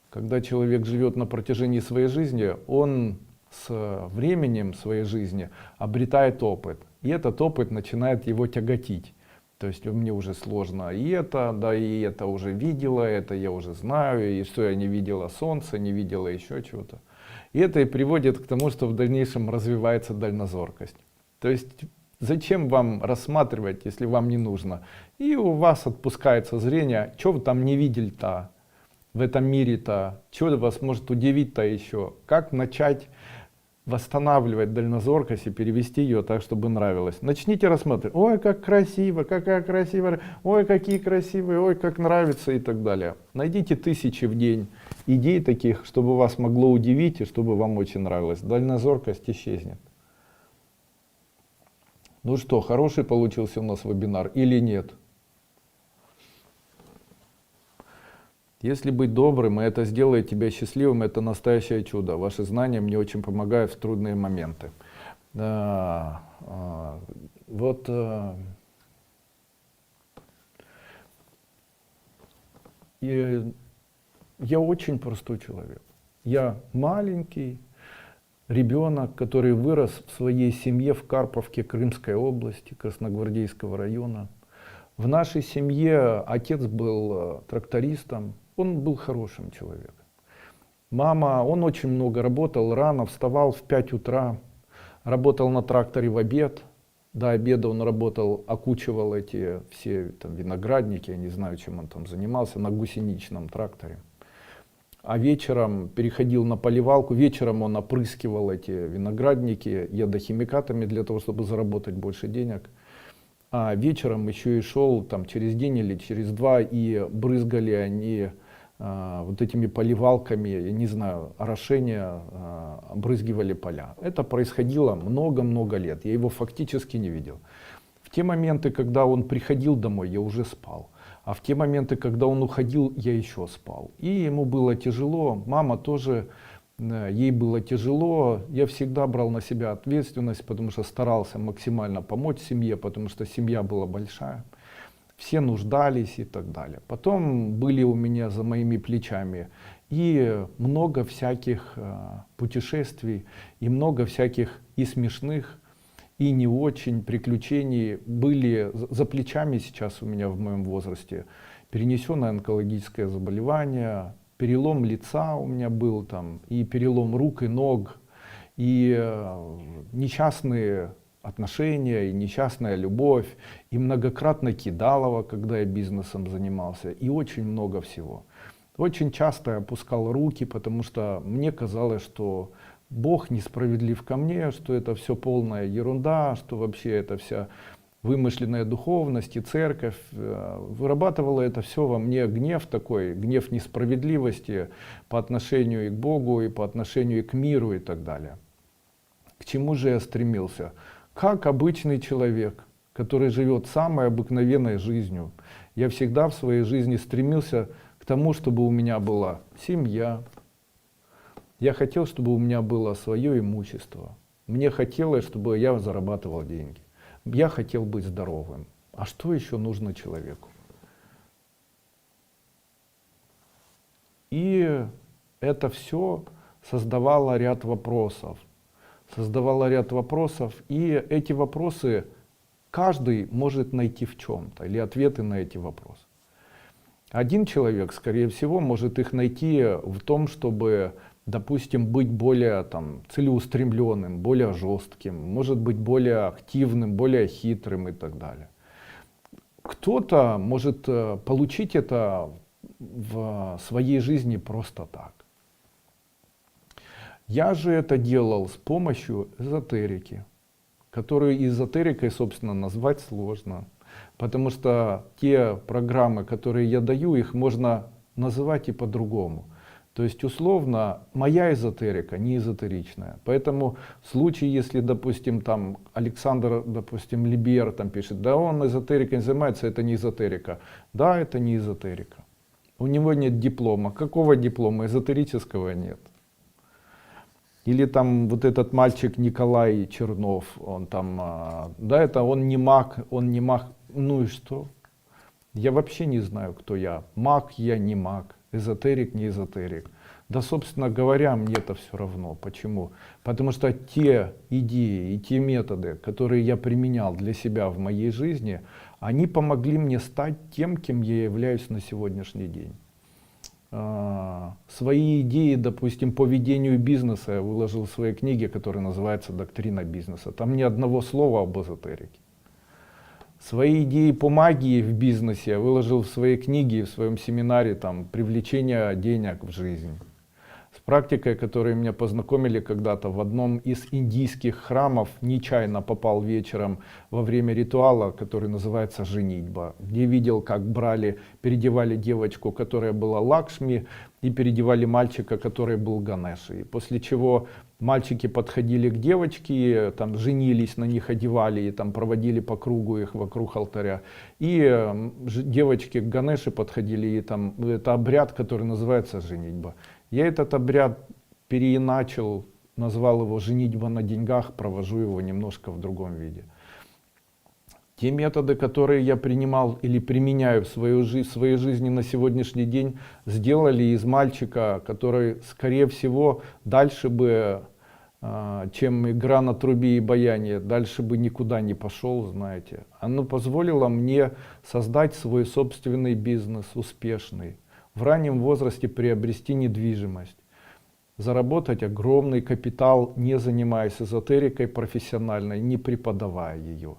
Когда человек живет на протяжении своей жизни, он с временем своей жизни обретает опыт. И этот опыт начинает его тяготить. То есть мне уже сложно и это, да, и это уже видела, это я уже знаю, и что я не видела солнца, не видела еще чего-то. И это и приводит к тому, что в дальнейшем развивается дальнозоркость. То есть зачем вам рассматривать, если вам не нужно? И у вас отпускается зрение, что вы там не видели-то в этом мире-то, что вас может удивить-то еще, как начать восстанавливать дальнозоркость и перевести ее так, чтобы нравилось. Начните рассматривать. Ой, как красиво, какая красивая, ой, какие красивые, ой, как нравится и так далее. Найдите тысячи в день идей таких, чтобы вас могло удивить и чтобы вам очень нравилось. Дальнозоркость исчезнет. Ну что, хороший получился у нас вебинар или нет? Если быть добрым, и это сделает тебя счастливым, это настоящее чудо. Ваши знания мне очень помогают в трудные моменты. Вот я очень простой человек. Я маленький ребенок, который вырос в своей семье в Карповке Крымской области, Красногвардейского района. В нашей семье отец был трактористом, он был хорошим человеком. Мама, он очень много работал, рано вставал в 5 утра, работал на тракторе в обед. До обеда он работал, окучивал эти все там, виноградники, я не знаю, чем он там занимался, на гусеничном тракторе. А вечером переходил на поливалку, вечером он опрыскивал эти виноградники ядохимикатами для того, чтобы заработать больше денег. А вечером еще и шел там, через день или через два, и брызгали они вот этими поливалками, я не знаю, орошения, обрызгивали поля. Это происходило много-много лет, я его фактически не видел. В те моменты, когда он приходил домой, я уже спал. А в те моменты, когда он уходил, я еще спал. И ему было тяжело, мама тоже, ей было тяжело. Я всегда брал на себя ответственность, потому что старался максимально помочь семье, потому что семья была большая. Все нуждались и так далее. Потом были у меня за моими плечами и много всяких путешествий, и много всяких и смешных, и не очень приключений были за плечами сейчас у меня в моем возрасте. Перенесенное онкологическое заболевание, перелом лица у меня был там, и перелом рук и ног, и несчастные отношения, и несчастная любовь, и многократно кидалово, когда я бизнесом занимался, и очень много всего. Очень часто я опускал руки, потому что мне казалось, что Бог несправедлив ко мне, что это все полная ерунда, что вообще это вся вымышленная духовность и церковь. Вырабатывало это все во мне гнев такой, гнев несправедливости по отношению и к Богу, и по отношению и к миру и так далее. К чему же я стремился? Как обычный человек, который живет самой обыкновенной жизнью, я всегда в своей жизни стремился к тому, чтобы у меня была семья. Я хотел, чтобы у меня было свое имущество. Мне хотелось, чтобы я зарабатывал деньги. Я хотел быть здоровым. А что еще нужно человеку? И это все создавало ряд вопросов. И эти вопросы каждый может найти в чем-то, или ответы на эти вопросы. Один человек, скорее всего, может их найти в том, чтобы, допустим, быть более целеустремленным, более жестким, может быть более активным, более хитрым и так далее. Кто-то может получить это в своей жизни просто так. Я же это делал с помощью эзотерики, которую эзотерикой, собственно, назвать сложно. Потому что те программы, которые я даю, их можно называть и по-другому. То есть, условно, моя эзотерика не эзотеричная. Поэтому в случае, если, допустим, там Александр, допустим, Либер там пишет, да он эзотерикой не занимается, это не эзотерика. Да, это не эзотерика. У него нет диплома. Какого диплома? Эзотерического нет. Или там вот этот мальчик Николай Чернов, он там, да, это он не маг, ну и что? Я вообще не знаю, кто я. Маг я, не маг, эзотерик, не эзотерик. Да, собственно говоря, мне это все равно. Почему? Потому что те идеи и те методы, которые я применял для себя в моей жизни, они помогли мне стать тем, кем я являюсь на сегодняшний день. Свои идеи, допустим, по ведению бизнеса я выложил в своей книге, которая называется «Доктрина бизнеса». Там ни одного слова об эзотерике. Свои идеи по магии в бизнесе я выложил в своей книге, в своем семинаре там, «Привлечение денег в жизнь». С практикой, которой меня познакомили когда-то в одном из индийских храмов, нечаянно попал вечером во время ритуала, который называется «Женитьба», где видел, как переодевали девочку, которая была Лакшми, и переодевали мальчика, который был Ганешей. После чего мальчики подходили к девочке, там, женились на них, одевали и там, проводили по кругу их вокруг алтаря. И девочки к Ганеше подходили, и там, это обряд, который называется «Женитьба». Я этот обряд переиначил, назвал его «Женитьба на деньгах», провожу его немножко в другом виде. Те методы, которые я принимал или применяю в своей жизни на сегодняшний день, сделали из мальчика, который, скорее всего, дальше бы, чем игра на трубе и баяне, дальше бы никуда не пошел, знаете. Оно позволило мне создать свой собственный бизнес, успешный. В раннем возрасте приобрести недвижимость, заработать огромный капитал, не занимаясь эзотерикой профессиональной, не преподавая ее,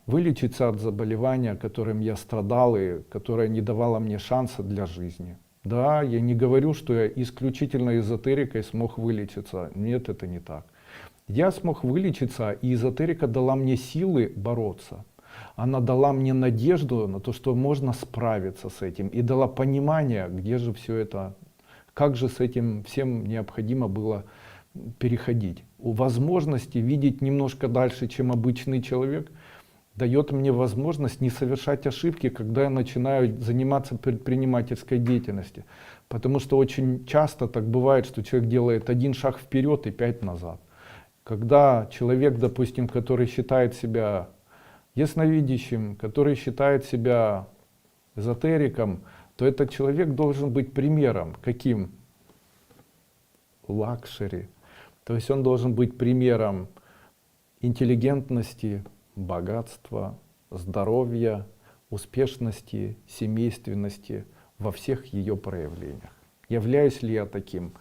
вылечиться от заболевания, которым я страдал и которое не давало мне шанса для жизни. Да, я не говорю, что я исключительно эзотерикой смог вылечиться. Нет, это не так. Я смог вылечиться, и эзотерика дала мне силы бороться. Она дала мне надежду на то, что можно справиться с этим, и дала понимание, где же все это, как же с этим всем необходимо было переходить. У возможности видеть немножко дальше, чем обычный человек, дает мне возможность не совершать ошибки, когда я начинаю заниматься предпринимательской деятельностью. Потому что очень часто так бывает, что человек делает один шаг вперед и 5 назад. Когда человек, допустим, который считает себя ясновидящим, который считает себя эзотериком, то этот человек должен быть примером. Каким? Лакшери. То есть он должен быть примером интеллигентности, богатства, здоровья, успешности, семейственности во всех ее проявлениях. Являюсь ли я таким?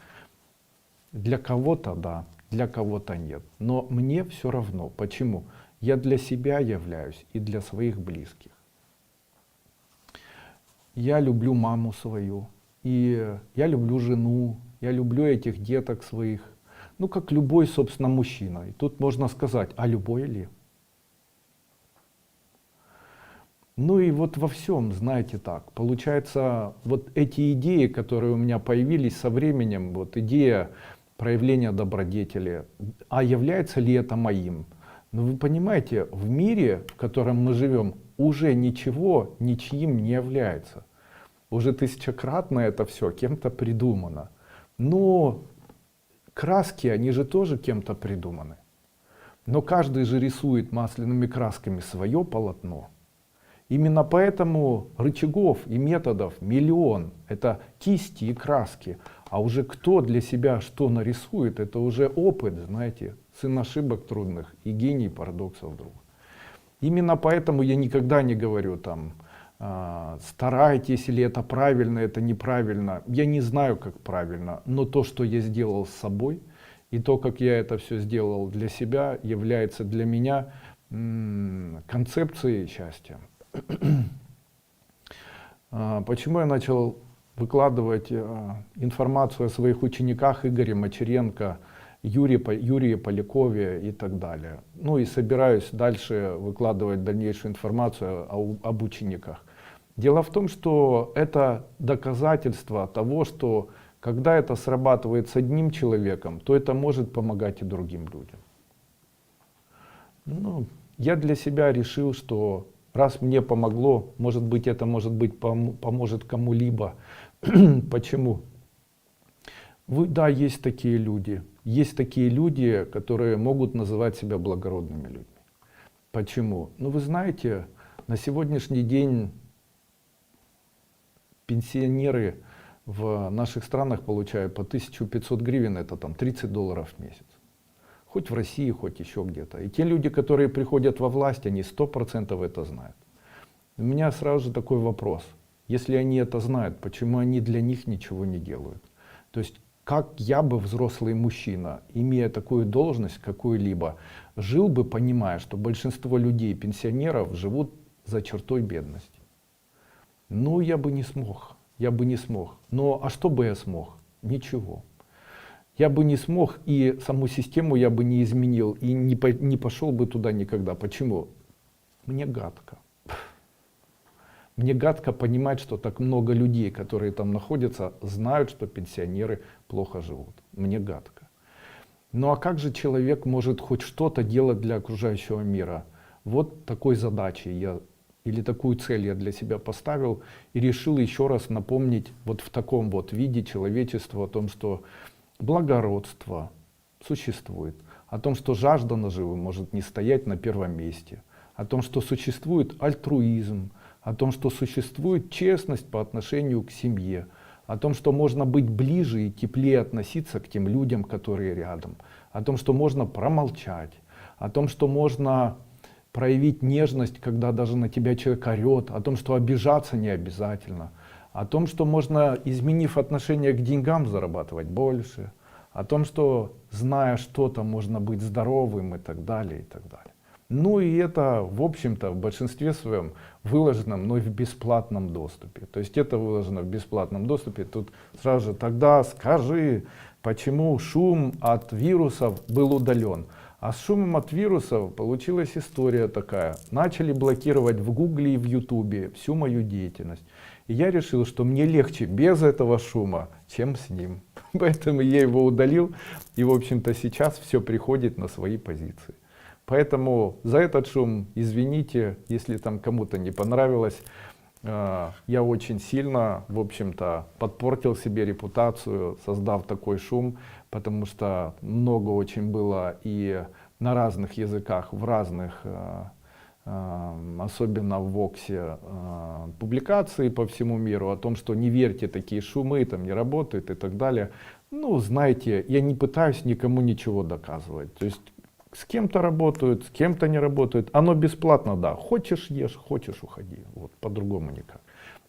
Для кого-то да, для кого-то нет. Но мне все равно. Почему? Я для себя являюсь и для своих близких. Я люблю маму свою, и я люблю жену, я люблю этих деток своих. Ну, как любой, собственно, мужчина. И тут можно сказать, а любой ли? Ну и вот во всем, знаете, так. Получается, вот эти идеи, которые у меня появились со временем, вот идея проявления добродетели, а является ли это моим? Но вы понимаете, в мире, в котором мы живем, уже ничего ничьим не является. Уже тысячекратно это все кем-то придумано. Но краски, они же тоже кем-то придуманы. Но каждый же рисует масляными красками свое полотно. Именно поэтому рычагов и методов миллион. Это кисти и краски. А уже кто для себя что нарисует, это уже опыт, знаете, сын ошибок трудных и гений парадоксов друг. Именно поэтому я никогда не говорю там, старайтесь, или это правильно, это неправильно. Я не знаю, как правильно, но то, что я сделал с собой, и то, как я это все сделал для себя, является для меня концепцией счастья. Почему я начал выкладывать информацию о своих учениках Игоре Мочеренко, Юрии Полякове и так далее. Ну и собираюсь дальше выкладывать дальнейшую информацию об учениках. Дело в том, что это доказательство того, что когда это срабатывает с одним человеком, то это может помогать и другим людям. Ну, я для себя решил, что раз мне помогло, может быть, это поможет кому-либо. Почему? Да, есть такие люди. Есть такие люди, которые могут называть себя благородными людьми. Почему? Ну, вы знаете, на сегодняшний день пенсионеры в наших странах получают по 1500 гривен, это там $30 в месяц. Хоть в России, хоть еще где-то. И те люди, которые приходят во власть, они 100% это знают. У меня сразу же такой вопрос. Если они это знают, почему они для них ничего не делают? То есть, как я бы, взрослый мужчина, имея такую должность какую-либо, жил бы, понимая, что большинство людей, пенсионеров, живут за чертой бедности? Ну, я бы не смог. Я бы не смог. Но а что бы я смог? Ничего. Я бы не смог, и саму систему я бы не изменил, и не пошел бы туда никогда. Почему? Мне гадко. Мне гадко понимать, что так много людей, которые там находятся, знают, что пенсионеры плохо живут. Мне гадко. Ну а как же человек может хоть что-то делать для окружающего мира? Вот такой задачей или такую цель я для себя поставил и решил еще раз напомнить вот в таком вот виде человечеству о том, что благородство существует, о том, что жажда наживы может не стоять на первом месте, о том, что существует альтруизм, о том, что существует честность по отношению к семье, о том, что можно быть ближе и теплее относиться к тем людям, которые рядом, о том, что можно промолчать, о том, что можно проявить нежность, когда даже на тебя человек орет, о том, что обижаться не обязательно, о том, что можно, изменив отношение к деньгам, зарабатывать больше, о том, что, зная что-то, можно быть здоровым и так далее, и так далее. Ну и это, в общем-то, в большинстве своем выложено мной в бесплатном доступе. То есть это выложено в бесплатном доступе. Тут сразу же тогда скажи, почему шум от вирусов был удален. А с шумом от вирусов получилась история такая. Начали блокировать в Гугле и в Ютубе всю мою деятельность. И я решил, что мне легче без этого шума, чем с ним. Поэтому я его удалил. И, в общем-то, сейчас все приходит на свои позиции. Поэтому за этот шум извините, если там кому-то не понравилось. Я очень сильно, в общем-то, подпортил себе репутацию, создав такой шум, потому что много очень было и на разных языках, в разных, особенно в Воксе, публикаций по всему миру о том, что не верьте, такие шумы там не работают и так далее. Ну, знаете, я не пытаюсь никому ничего доказывать. То есть С кем-то работают, с кем-то не работают. Оно бесплатно, да. Хочешь ешь, хочешь уходи. Вот, по-другому никак.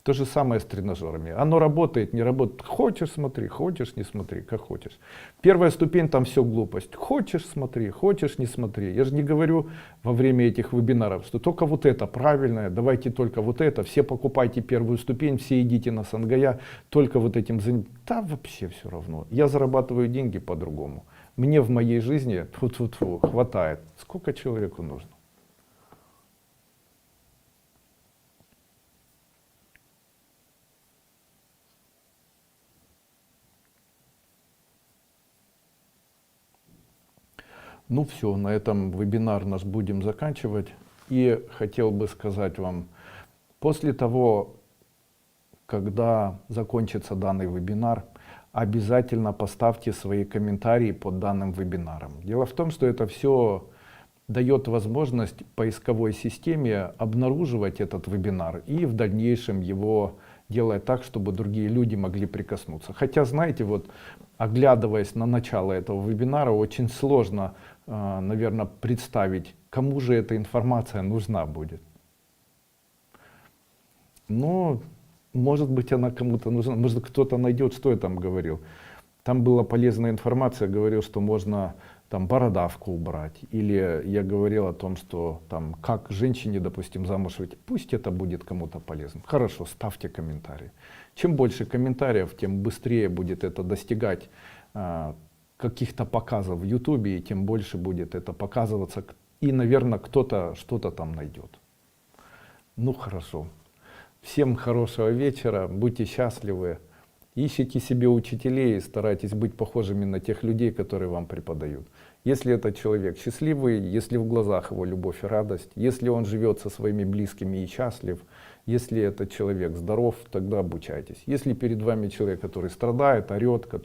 То же самое с тренажерами. Оно работает, не работает. Хочешь смотри, хочешь не смотри, как хочешь. Первая ступень, там все глупость. Хочешь смотри, хочешь не смотри. Я же не говорю во время этих вебинаров, что только вот это правильное, давайте только вот это, все покупайте первую ступень, все идите на Сангая, только вот этим занимайтесь. Да вообще все равно. Я зарабатываю деньги по-другому. Мне в моей жизни тьфу-тьфу-тьфу, хватает. Сколько человеку нужно? Ну все, на этом вебинар наш будем заканчивать. И хотел бы сказать вам, после того, когда закончится данный вебинар, обязательно поставьте свои комментарии под данным вебинаром. Дело в том, что это все дает возможность поисковой системе обнаруживать этот вебинар и в дальнейшем его делать так, чтобы другие люди могли прикоснуться. Хотя, знаете, вот оглядываясь на начало этого вебинара, очень сложно, наверное, представить, кому же эта информация нужна будет. Но, может быть, она кому-то нужна, может, кто-то найдет, что я там говорил. Там была полезная информация, говорил, что можно там бородавку убрать. Или я говорил о том, что там как женщине, допустим, замуж выйти. Пусть это будет кому-то полезно. Хорошо, ставьте комментарии. Чем больше комментариев, тем быстрее будет это достигать каких-то показов в Ютубе, и тем больше будет это показываться. И, наверное, кто-то что-то там найдет. Ну хорошо. Всем хорошего вечера, будьте счастливы. Ищите себе учителей и старайтесь быть похожими на тех людей, которые вам преподают. Если этот человек счастливый, если в глазах его любовь и радость, если он живет со своими близкими и счастлив, если этот человек здоров, тогда обучайтесь. Если перед вами человек, который страдает, орет,